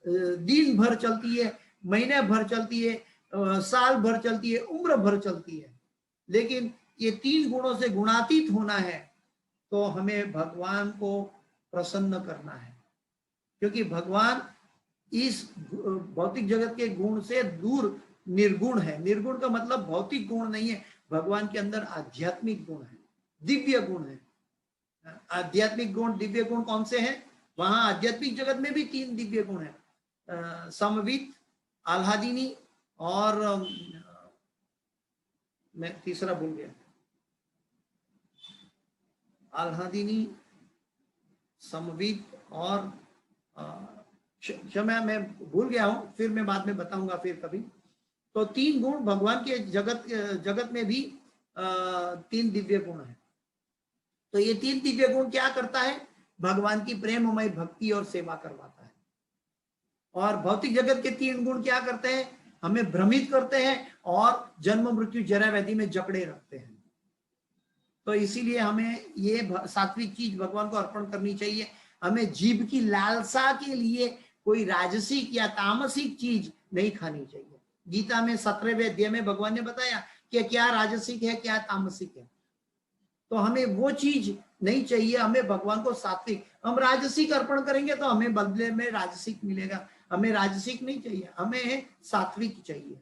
Speaker 2: दिन भर चलती है, महीने भर चलती है, साल भर चलती है, उम्र भर चलती है। लेकिन ये तीन गुणों से गुणातीत होना है तो हमें भगवान को प्रसन्न करना है, क्योंकि भगवान इस भौतिक जगत के गुण से दूर निर्गुण है। निर्गुण का मतलब भौतिक गुण नहीं है, भगवान के अंदर आध्यात्मिक गुण है, दिव्य गुण है। आध्यात्मिक गुण, दिव्य गुण कौन से हैं? वहां आध्यात्मिक जगत में भी तीन दिव्य गुण है, समवित, आह्लादिनी और मैं तीसरा भूल गया, आह्लादिनी, समवित और क्षमा मैं भूल गया हूं, फिर मैं बाद में बताऊंगा फिर कभी। तो तीन गुण भगवान के जगत में भी तीन दिव्य गुण है। तो ये तीन दिव्य गुण क्या करता है? भगवान की प्रेममय भक्ति और सेवा करवाता है। और भौतिक जगत के तीन गुण क्या करते हैं? हमें भ्रमित करते हैं और जन्म मृत्यु जरा व्याधि में जकड़े रखते हैं। तो इसीलिए हमें ये सात्विक चीज भगवान को अर्पण करनी चाहिए। हमें जीभ की लालसा के लिए कोई राजसिक या तामसिक चीज नहीं खानी चाहिए। गीता में 17वें अध्याय में भगवान ने बताया कि क्या राजसिक है क्या तामसिक है, तो हमें वो चीज नहीं चाहिए। हमें भगवान को सात्विक, हम राजसिक अर्पण करेंगे तो हमें बदले में राजसिक मिलेगा। हमें राजसिक नहीं चाहिए, हमें सात्विक चाहिए।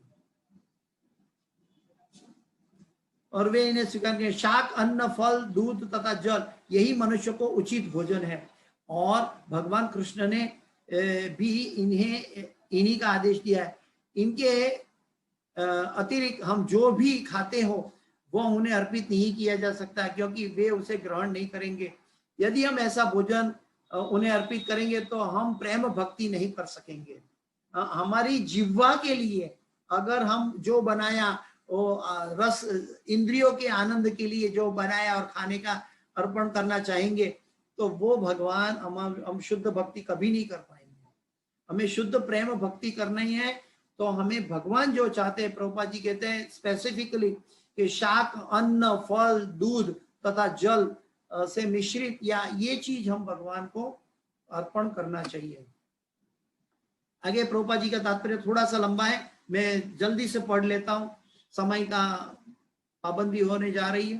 Speaker 2: और वे इन्हें स्वीकार करें। शाक, अन्न, फल, दूध तथा जल यही मनुष्य को उचित भोजन है। और भगवान कृष्ण ने भी इन्हीं का आदेश दिया है। इनके अतिरिक्त हम जो भी खाते हो वो उन्हें अर्पित नहीं किया जा सकता, क्योंकि वे उसे ग्रहण नहीं करेंगे। यदि हम ऐसा भोजन उन्हें अर्पित करेंगे तो हम प्रेम भक्ति नहीं कर सकेंगे। हमारी जिह्वा के लिए अगर हम जो बनाया वो रस इंद्रियों के आनंद के लिए जो बनाया और खाने का अर्पण करना चाहेंगे तो वो भगवान हम शुद्ध भक्ति कभी नहीं कर पाएंगे। हमें शुद्ध प्रेम भक्ति करनी है तो हमें भगवान जो चाहते हैं, प्रभुपाद जी कहते हैं स्पेसिफिकली कि शाक, अन्न, फल, दूध तथा जल से मिश्रित या ये चीज हम भगवान को अर्पण करना चाहिए। आगे प्रभुपाद जी का तात्पर्य थोड़ा सा लंबा है, मैं जल्दी से पढ़ लेता हूं, समय का पाबंदी होने जा रही है।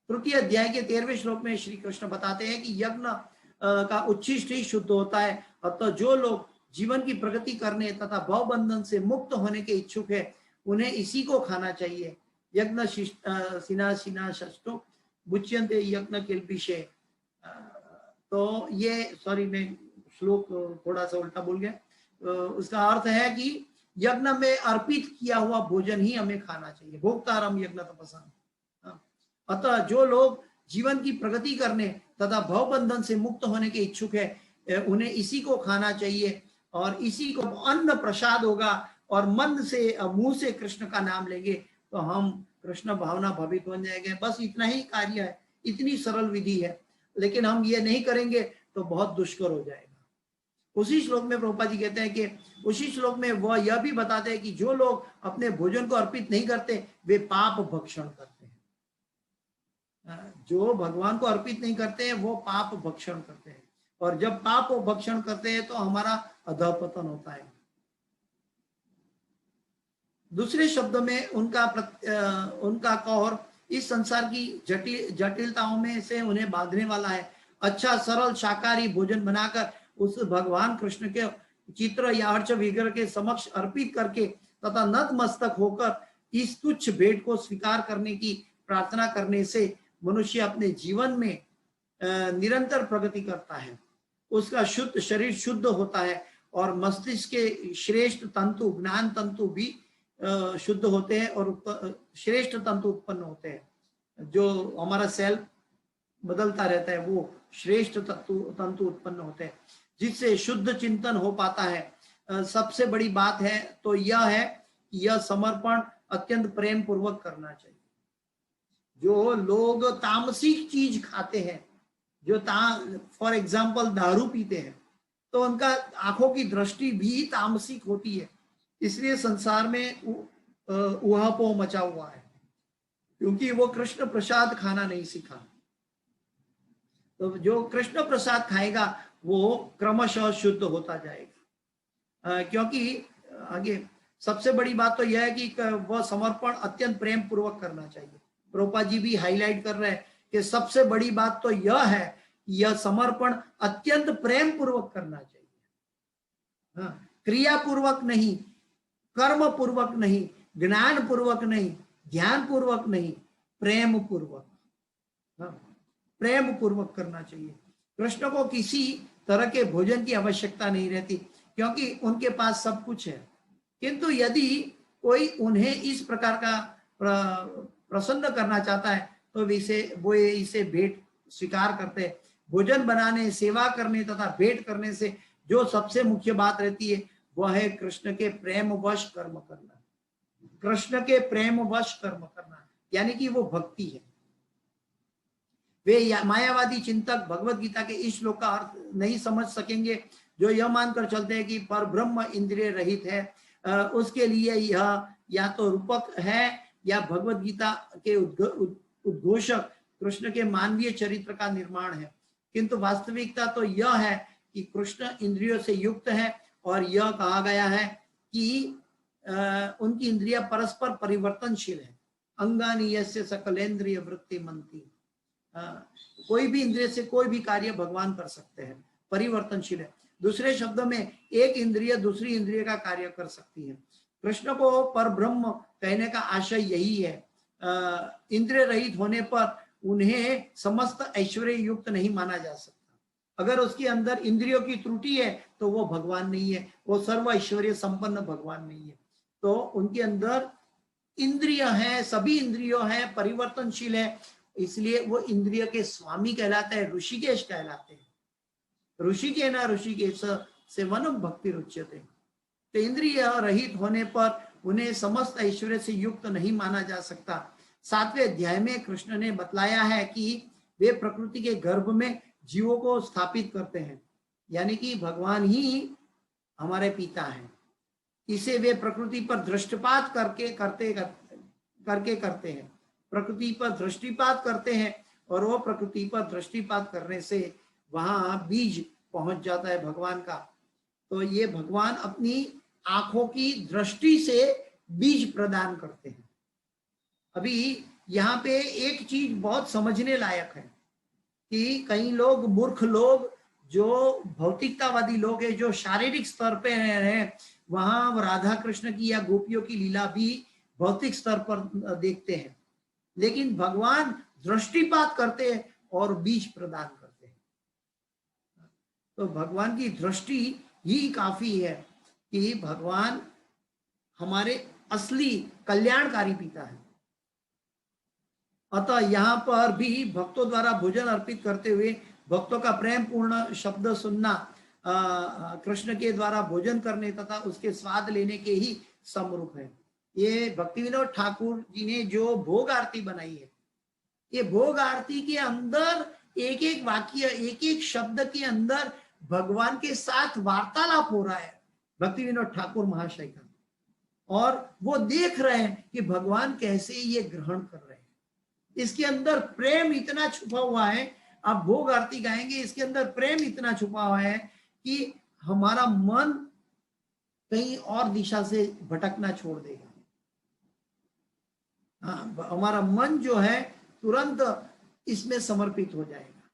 Speaker 2: तृतीय अध्याय के 13वें श्लोक में श्री कृष्ण बताते हैं कि यज्ञ का उच्छिष्ट ही शुद्ध होता है। अतः जो लोग जीवन की प्रगति करने तथा भव बंधन से मुक्त होने के इच्छुक है उन्हें इसी को खाना चाहिए। यज्ञ सिना षष्टो बुच्यन्ते यज्ञ किल्बिषे। तो ये सॉरी मैं श्लोक थोड़ा सा उल्टा बोल गया। उसका अर्थ है कि यज्ञ में अर्पित किया हुआ भोजन ही हमें खाना चाहिए। भोक्तारम यज्ञ तपसा। अतः जो लोग जीवन की प्रगति करने तथा भव बंधन से मुक्त होने के इच्छुक है उन्हें इसी को खाना चाहिए। और इसी को अन्न प्रसाद होगा और मन से मुंह से कृष्ण का नाम लेंगे तो हम कृष्ण भावना भवित बन जाएंगे। बस इतना ही कार्य है, इतनी सरल विधि है, लेकिन हम ये नहीं करेंगे तो बहुत दुष्कर हो जाएगा। उसी श्लोक में प्रभुपाद जी कहते हैं कि उसी श्लोक में वह यह भी बताते हैं कि जो लोग अपने भोजन को अर्पित नहीं करते वे पाप भक्षण करते हैं। जो भगवान को अर्पित नहीं करते हैं वो पाप भक्षण करते हैं, और जब पाप भक्षण करते हैं तो हमारा अधःपतन होता है। दूसरे शब्दों में उनका कौर इस संसार की जटिलताओं में से उन्हें बांधने वाला है। अच्छा सरल शाकाहारी भोजन बनाकर उस भगवान कृष्ण के चित्र या अर्च विग्रह के समक्ष अर्पित करके तथा नतमस्तक होकर इस तुच्छ भेंट को स्वीकार करने की प्रार्थना करने से मनुष्य अपने जीवन में निरंतर प्रगति करता है। उसका शुद्ध शरीर शुद्ध होता है और मस्तिष्क के श्रेष्ठ तंतु, ज्ञान तंतु भी शुद्ध होते हैं और श्रेष्ठ तंतु उत्पन्न होते हैं। जो हमारा सेल बदलता रहता है वो श्रेष्ठ तंतु उत्पन्न होते हैं जिससे शुद्ध चिंतन हो पाता है। सबसे बड़ी बात है तो यह है कि यह समर्पण अत्यंत प्रेम पूर्वक करना चाहिए। जो लोग तामसिक चीज खाते हैं, जो फॉर एग्जाम्पल दारू पीते हैं, तो उनका आंखों की दृष्टि भी तामसिक होती है। इसलिए संसार में उहापोह मचा हुआ है, क्योंकि वो कृष्ण प्रसाद खाना नहीं सीखा। तो जो कृष्ण प्रसाद खाएगा वो क्रमशः शुद्ध होता जाएगा। क्योंकि आगे सबसे बड़ी बात तो यह है कि वह समर्पण अत्यंत प्रेम पूर्वक करना चाहिए। प्रभुपाद जी भी हाईलाइट कर रहे हैं कि सबसे बड़ी बात तो यह है कि यह समर्पण अत्यंत प्रेम पूर्वक करना चाहिए। हाँ, क्रिया पूर्वक नहीं, कर्म पूर्वक नहीं, ज्ञान पूर्वक नहीं, ध्यान पूर्वक नहीं, प्रेम पूर्वक। हाँ, प्रेम पूर्वक करना चाहिए। कृष्ण को किसी तरह के भोजन की आवश्यकता नहीं रहती क्योंकि उनके पास सब कुछ है। किंतु यदि कोई उन्हें इस प्रकार का प्रसन्न करना चाहता है तो वो इसे भेंट स्वीकार करते हैं। भोजन बनाने, सेवा करने तथा भेंट करने से जो सबसे मुख्य बात रहती है वह है कृष्ण के प्रेम वश कर्म करना। कृष्ण के प्रेम वश कर्म करना यानी कि वो भक्ति है। वे मायावादी चिंतक भगवत गीता के इस श्लोक का अर्थ नहीं समझ सकेंगे जो यह मानकर चलते हैं कि परब्रह्म इंद्रिय रहित है। उसके लिए यह या तो रूपक है या भगवत गीता के उद्घोषक कृष्ण के मानवीय चरित्र का निर्माण है, किंतु वास्तविकता तो यह है कि कृष्ण इंद्रियों से युक्त है और यह कहा गया है कि उनकी इंद्रियां परस्पर परिवर्तनशील है। अंगानी यस्य सकलेंद्रिय वृत्ति मंती, कोई भी इंद्रिय से कोई भी कार्य भगवान कर सकते हैं, परिवर्तनशील है। दूसरे शब्दों में एक इंद्रिय दूसरी इंद्रिय का कार्य कर सकती है। कृष्ण को परब्रह्म कहने का आशय यही है। इंद्रिय रहित होने पर उन्हें समस्त ऐश्वर्य युक्त नहीं माना जा सकता। अगर उसके अंदर इंद्रियों की त्रुटि है तो वो भगवान नहीं है, वो सर्व ऐश्वर्य संपन्न भगवान नहीं है। तो उनके अंदर इंद्रिय है, सभी इंद्रियों है, परिवर्तनशील है, इसलिए वो इंद्रिय के स्वामी कहलाते हैं, ऋषिकेश कहलाते हैं। ऋषिकेन ऋषिकेश से वनम भक्ति रुच्यते। तो इंद्रिय रहित होने पर उन्हें समस्त ऐश्वर्य से युक्त नहीं माना जा सकता। 7वें अध्याय में कृष्ण ने बतलाया है कि वे प्रकृति के गर्भ में जीवों को स्थापित करते हैं, यानी कि भगवान ही हमारे पिता हैं। इसे वे प्रकृति पर दृष्टिपात करके करते हैं, प्रकृति पर दृष्टिपात करते हैं, और वो प्रकृति पर दृष्टिपात करने से वहां बीज पहुंच जाता है भगवान का। तो ये भगवान अपनी आंखों की दृष्टि से बीज प्रदान करते हैं। अभी यहाँ पे एक चीज बहुत समझने लायक है कि कई लोग, मूर्ख लोग, जो भौतिकतावादी लोग हैं, जो शारीरिक स्तर पे हैं, वहां राधा कृष्ण की या गोपियों की लीला भी भौतिक स्तर पर देखते हैं, लेकिन भगवान दृष्टिपात करते हैं और बीज प्रदान करते हैं। तो भगवान की दृष्टि ही काफी है कि भगवान हमारे असली कल्याणकारी पिता है। अतः यहाँ पर भी भक्तों द्वारा भोजन अर्पित करते हुए भक्तों का प्रेम पूर्ण शब्द सुनना कृष्ण के द्वारा भोजन करने तथा उसके स्वाद लेने के ही समरूप है। ये भक्ति विनोद ठाकुर जी ने जो भोग आरती बनाई है, ये भोग आरती के अंदर एक एक वाक्य, एक एक शब्द के अंदर भगवान के साथ वार्तालाप हो रहा है भक्ति विनोद ठाकुर महाशय का, और वो देख रहे हैं कि भगवान कैसे ये ग्रहण कर रहे हैं। इसके अंदर प्रेम इतना छुपा हुआ है, आप भोग आरती गाएंगे, इसके अंदर प्रेम इतना छुपा हुआ है कि हमारा मन कहीं और दिशा से भटकना छोड़ देगा। हाँ, हमारा मन जो है तुरंत इसमें समर्पित हो जाएगा।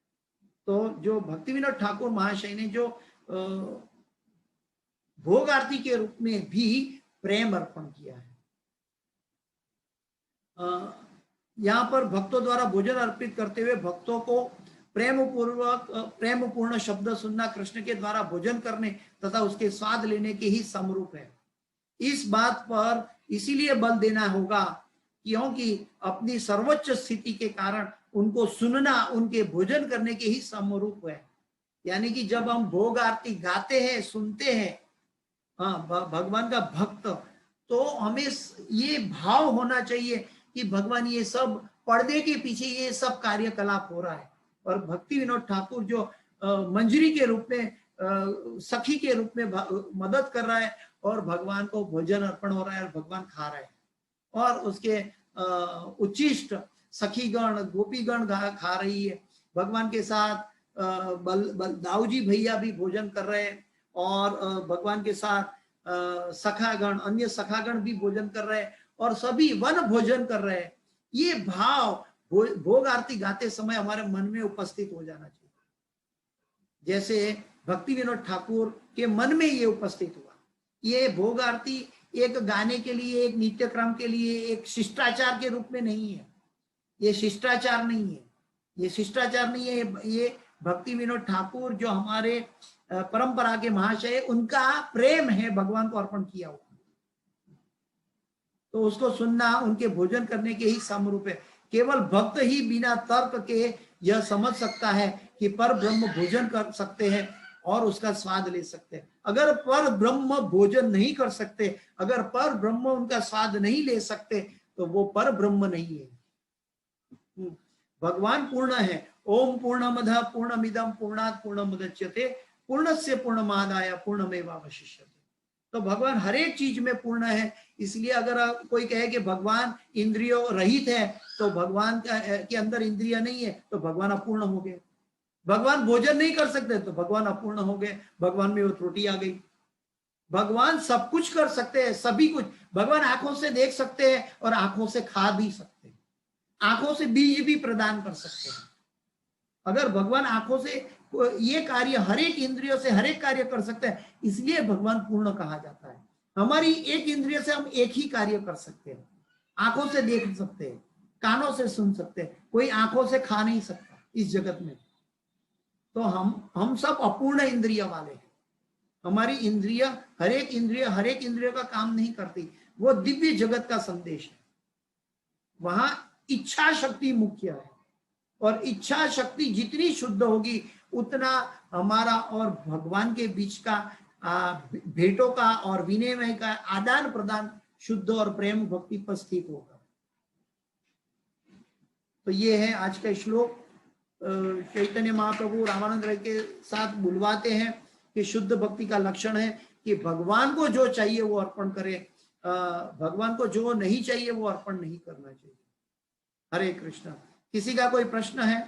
Speaker 2: तो जो भक्ति विनोद ठाकुर महाशय ने जो भोग आरती के रूप में भी प्रेम अर्पण किया है, यहाँ पर भक्तों द्वारा भोजन अर्पित करते हुए भक्तों को प्रेम पूर्ण शब्द सुनना कृष्ण के द्वारा भोजन करने तथा उसके स्वाद लेने के ही समरूप है। इस बात पर इसीलिए बल देना होगा क्योंकि अपनी सर्वोच्च स्थिति के कारण उनको सुनना उनके भोजन करने के ही समरूप है। यानी कि जब हम भोग आरती गाते हैं, सुनते हैं, हाँ, भगवान का भक्त, तो हमें ये भाव होना चाहिए कि भगवान ये सब पर्दे के पीछे ये सब कार्यकलाप हो रहा है, और भक्ति विनोद ठाकुर जो मंजरी के रूप में, सखी के रूप में मदद कर रहा है, और भगवान को भोजन अर्पण हो रहा है और भगवान खा रहा है, और उसके उच्चिष्ट सखीगण गोपीगण खा रही है। भगवान के साथ दाऊजी भैया भी भोजन कर रहे हैं, और भगवान के साथ सखागण, अन्य सखागण भी भोजन कर रहे हैं, और सभी वन भोजन कर रहे हैं। ये भाव भोग आरती गाते समय हमारे मन में उपस्थित हो जाना चाहिए, जैसे भक्ति विनोद ठाकुर के मन में ये उपस्थित हुआ। ये भोग आरती एक गाने के लिए, एक नित्य क्रम के लिए, एक शिष्टाचार के रूप में नहीं है। ये शिष्टाचार नहीं है, ये शिष्टाचार नहीं है। ये भक्ति विनोद ठाकुर जो हमारे परंपरा के महाशय, उनका प्रेम है भगवान को अर्पण किया हुआ, तो उसको सुनना उनके भोजन करने के ही समरूप है। केवल भक्त ही बिना तर्क के यह समझ सकता है कि पर ब्रह्म भोजन कर सकते हैं और उसका स्वाद ले सकते हैं। अगर पर ब्रह्म भोजन नहीं कर सकते, अगर पर ब्रह्म उनका स्वाद नहीं ले सकते, तो वो पर ब्रह्म नहीं है। भगवान पूर्ण है। ओम पूर्णमदः पूर्णमिदं पूर्णात् पूर्णमुदच्यते पूर्णस्य पूर्णमादाय पूर्णमेवावशिष्यते। तो भगवान हर एक चीज में पूर्ण है। इसलिए अगर कोई कहे कि भगवान इंद्रियों रहित है तो भगवान के अंदर इंद्रिया नहीं है तो भगवान अपूर्ण हो गए। भगवान भोजन नहीं कर सकते तो भगवान अपूर्ण हो गए, भगवान में वो त्रुटि आ गई। भगवान सब कुछ कर सकते हैं, सभी कुछ। भगवान आंखों से देख सकते हैं और आंखों से खा भी सकते हैं, आंखों से बीज भी प्रदान कर सकते हैं। अगर भगवान आंखों से ये कार्य हर एक इंद्रियों से हर एक कार्य कर सकते हैं, इसलिए भगवान पूर्ण कहा जाता है। हमारी एक इंद्रिय से हम एक ही कार्य कर सकते हैं, आंखों से देख सकते हैं, कानों से सुन सकते हैं, कोई आंखों से खा नहीं सकता इस जगत में। तो हम सब अपूर्ण इंद्रिय वाले हैं। हमारी इंद्रिय हर एक इंद्रिय का काम नहीं करती। वो दिव्य जगत का संदेश है। वहां इच्छा शक्ति मुख्य है, और इच्छा शक्ति जितनी शुद्ध होगी उतना हमारा और भगवान के बीच का भेंटों का और विनिमय का आदान प्रदान शुद्ध और प्रेम भक्ति पर स्थित होगा। तो ये है आज का श्लोक। चैतन्य महाप्रभु रामानंद राय के साथ बुलवाते हैं कि शुद्ध भक्ति का लक्षण है कि भगवान को जो चाहिए वो अर्पण करे, भगवान को जो नहीं चाहिए वो अर्पण नहीं करना चाहिए। हरे कृष्ण। किसी का कोई प्रश्न है?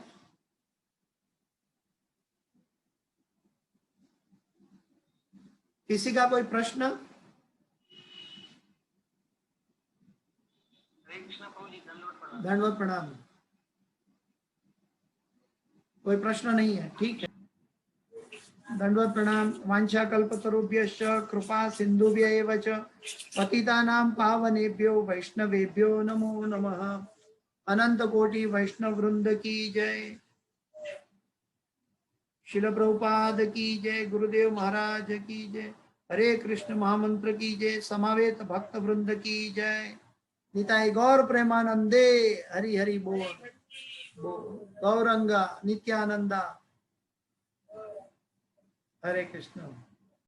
Speaker 2: किसी का कोई प्रश्न? दंडवत प्रणाम। कोई प्रश्न नहीं है? ठीक है, दंडवत प्रणाम। वांछा कल्पतरुभ्यश्च कृपा सिंधुभ्य एव च पतितानां पावनेभ्यो वैष्णवेभ्यो नमो नमः। अनंत कोटि वैष्णव वृंद की जय। शिल प्रभुपाद की जय। गुरुदेव महाराज की जय। हरे कृष्ण महामंत्र की जय। समावेत भक्त वृंद की जय। निताई गौर प्रेमानंदे। हरि हरि बोल। गौरंगा नित्यानंदा। हरे कृष्ण।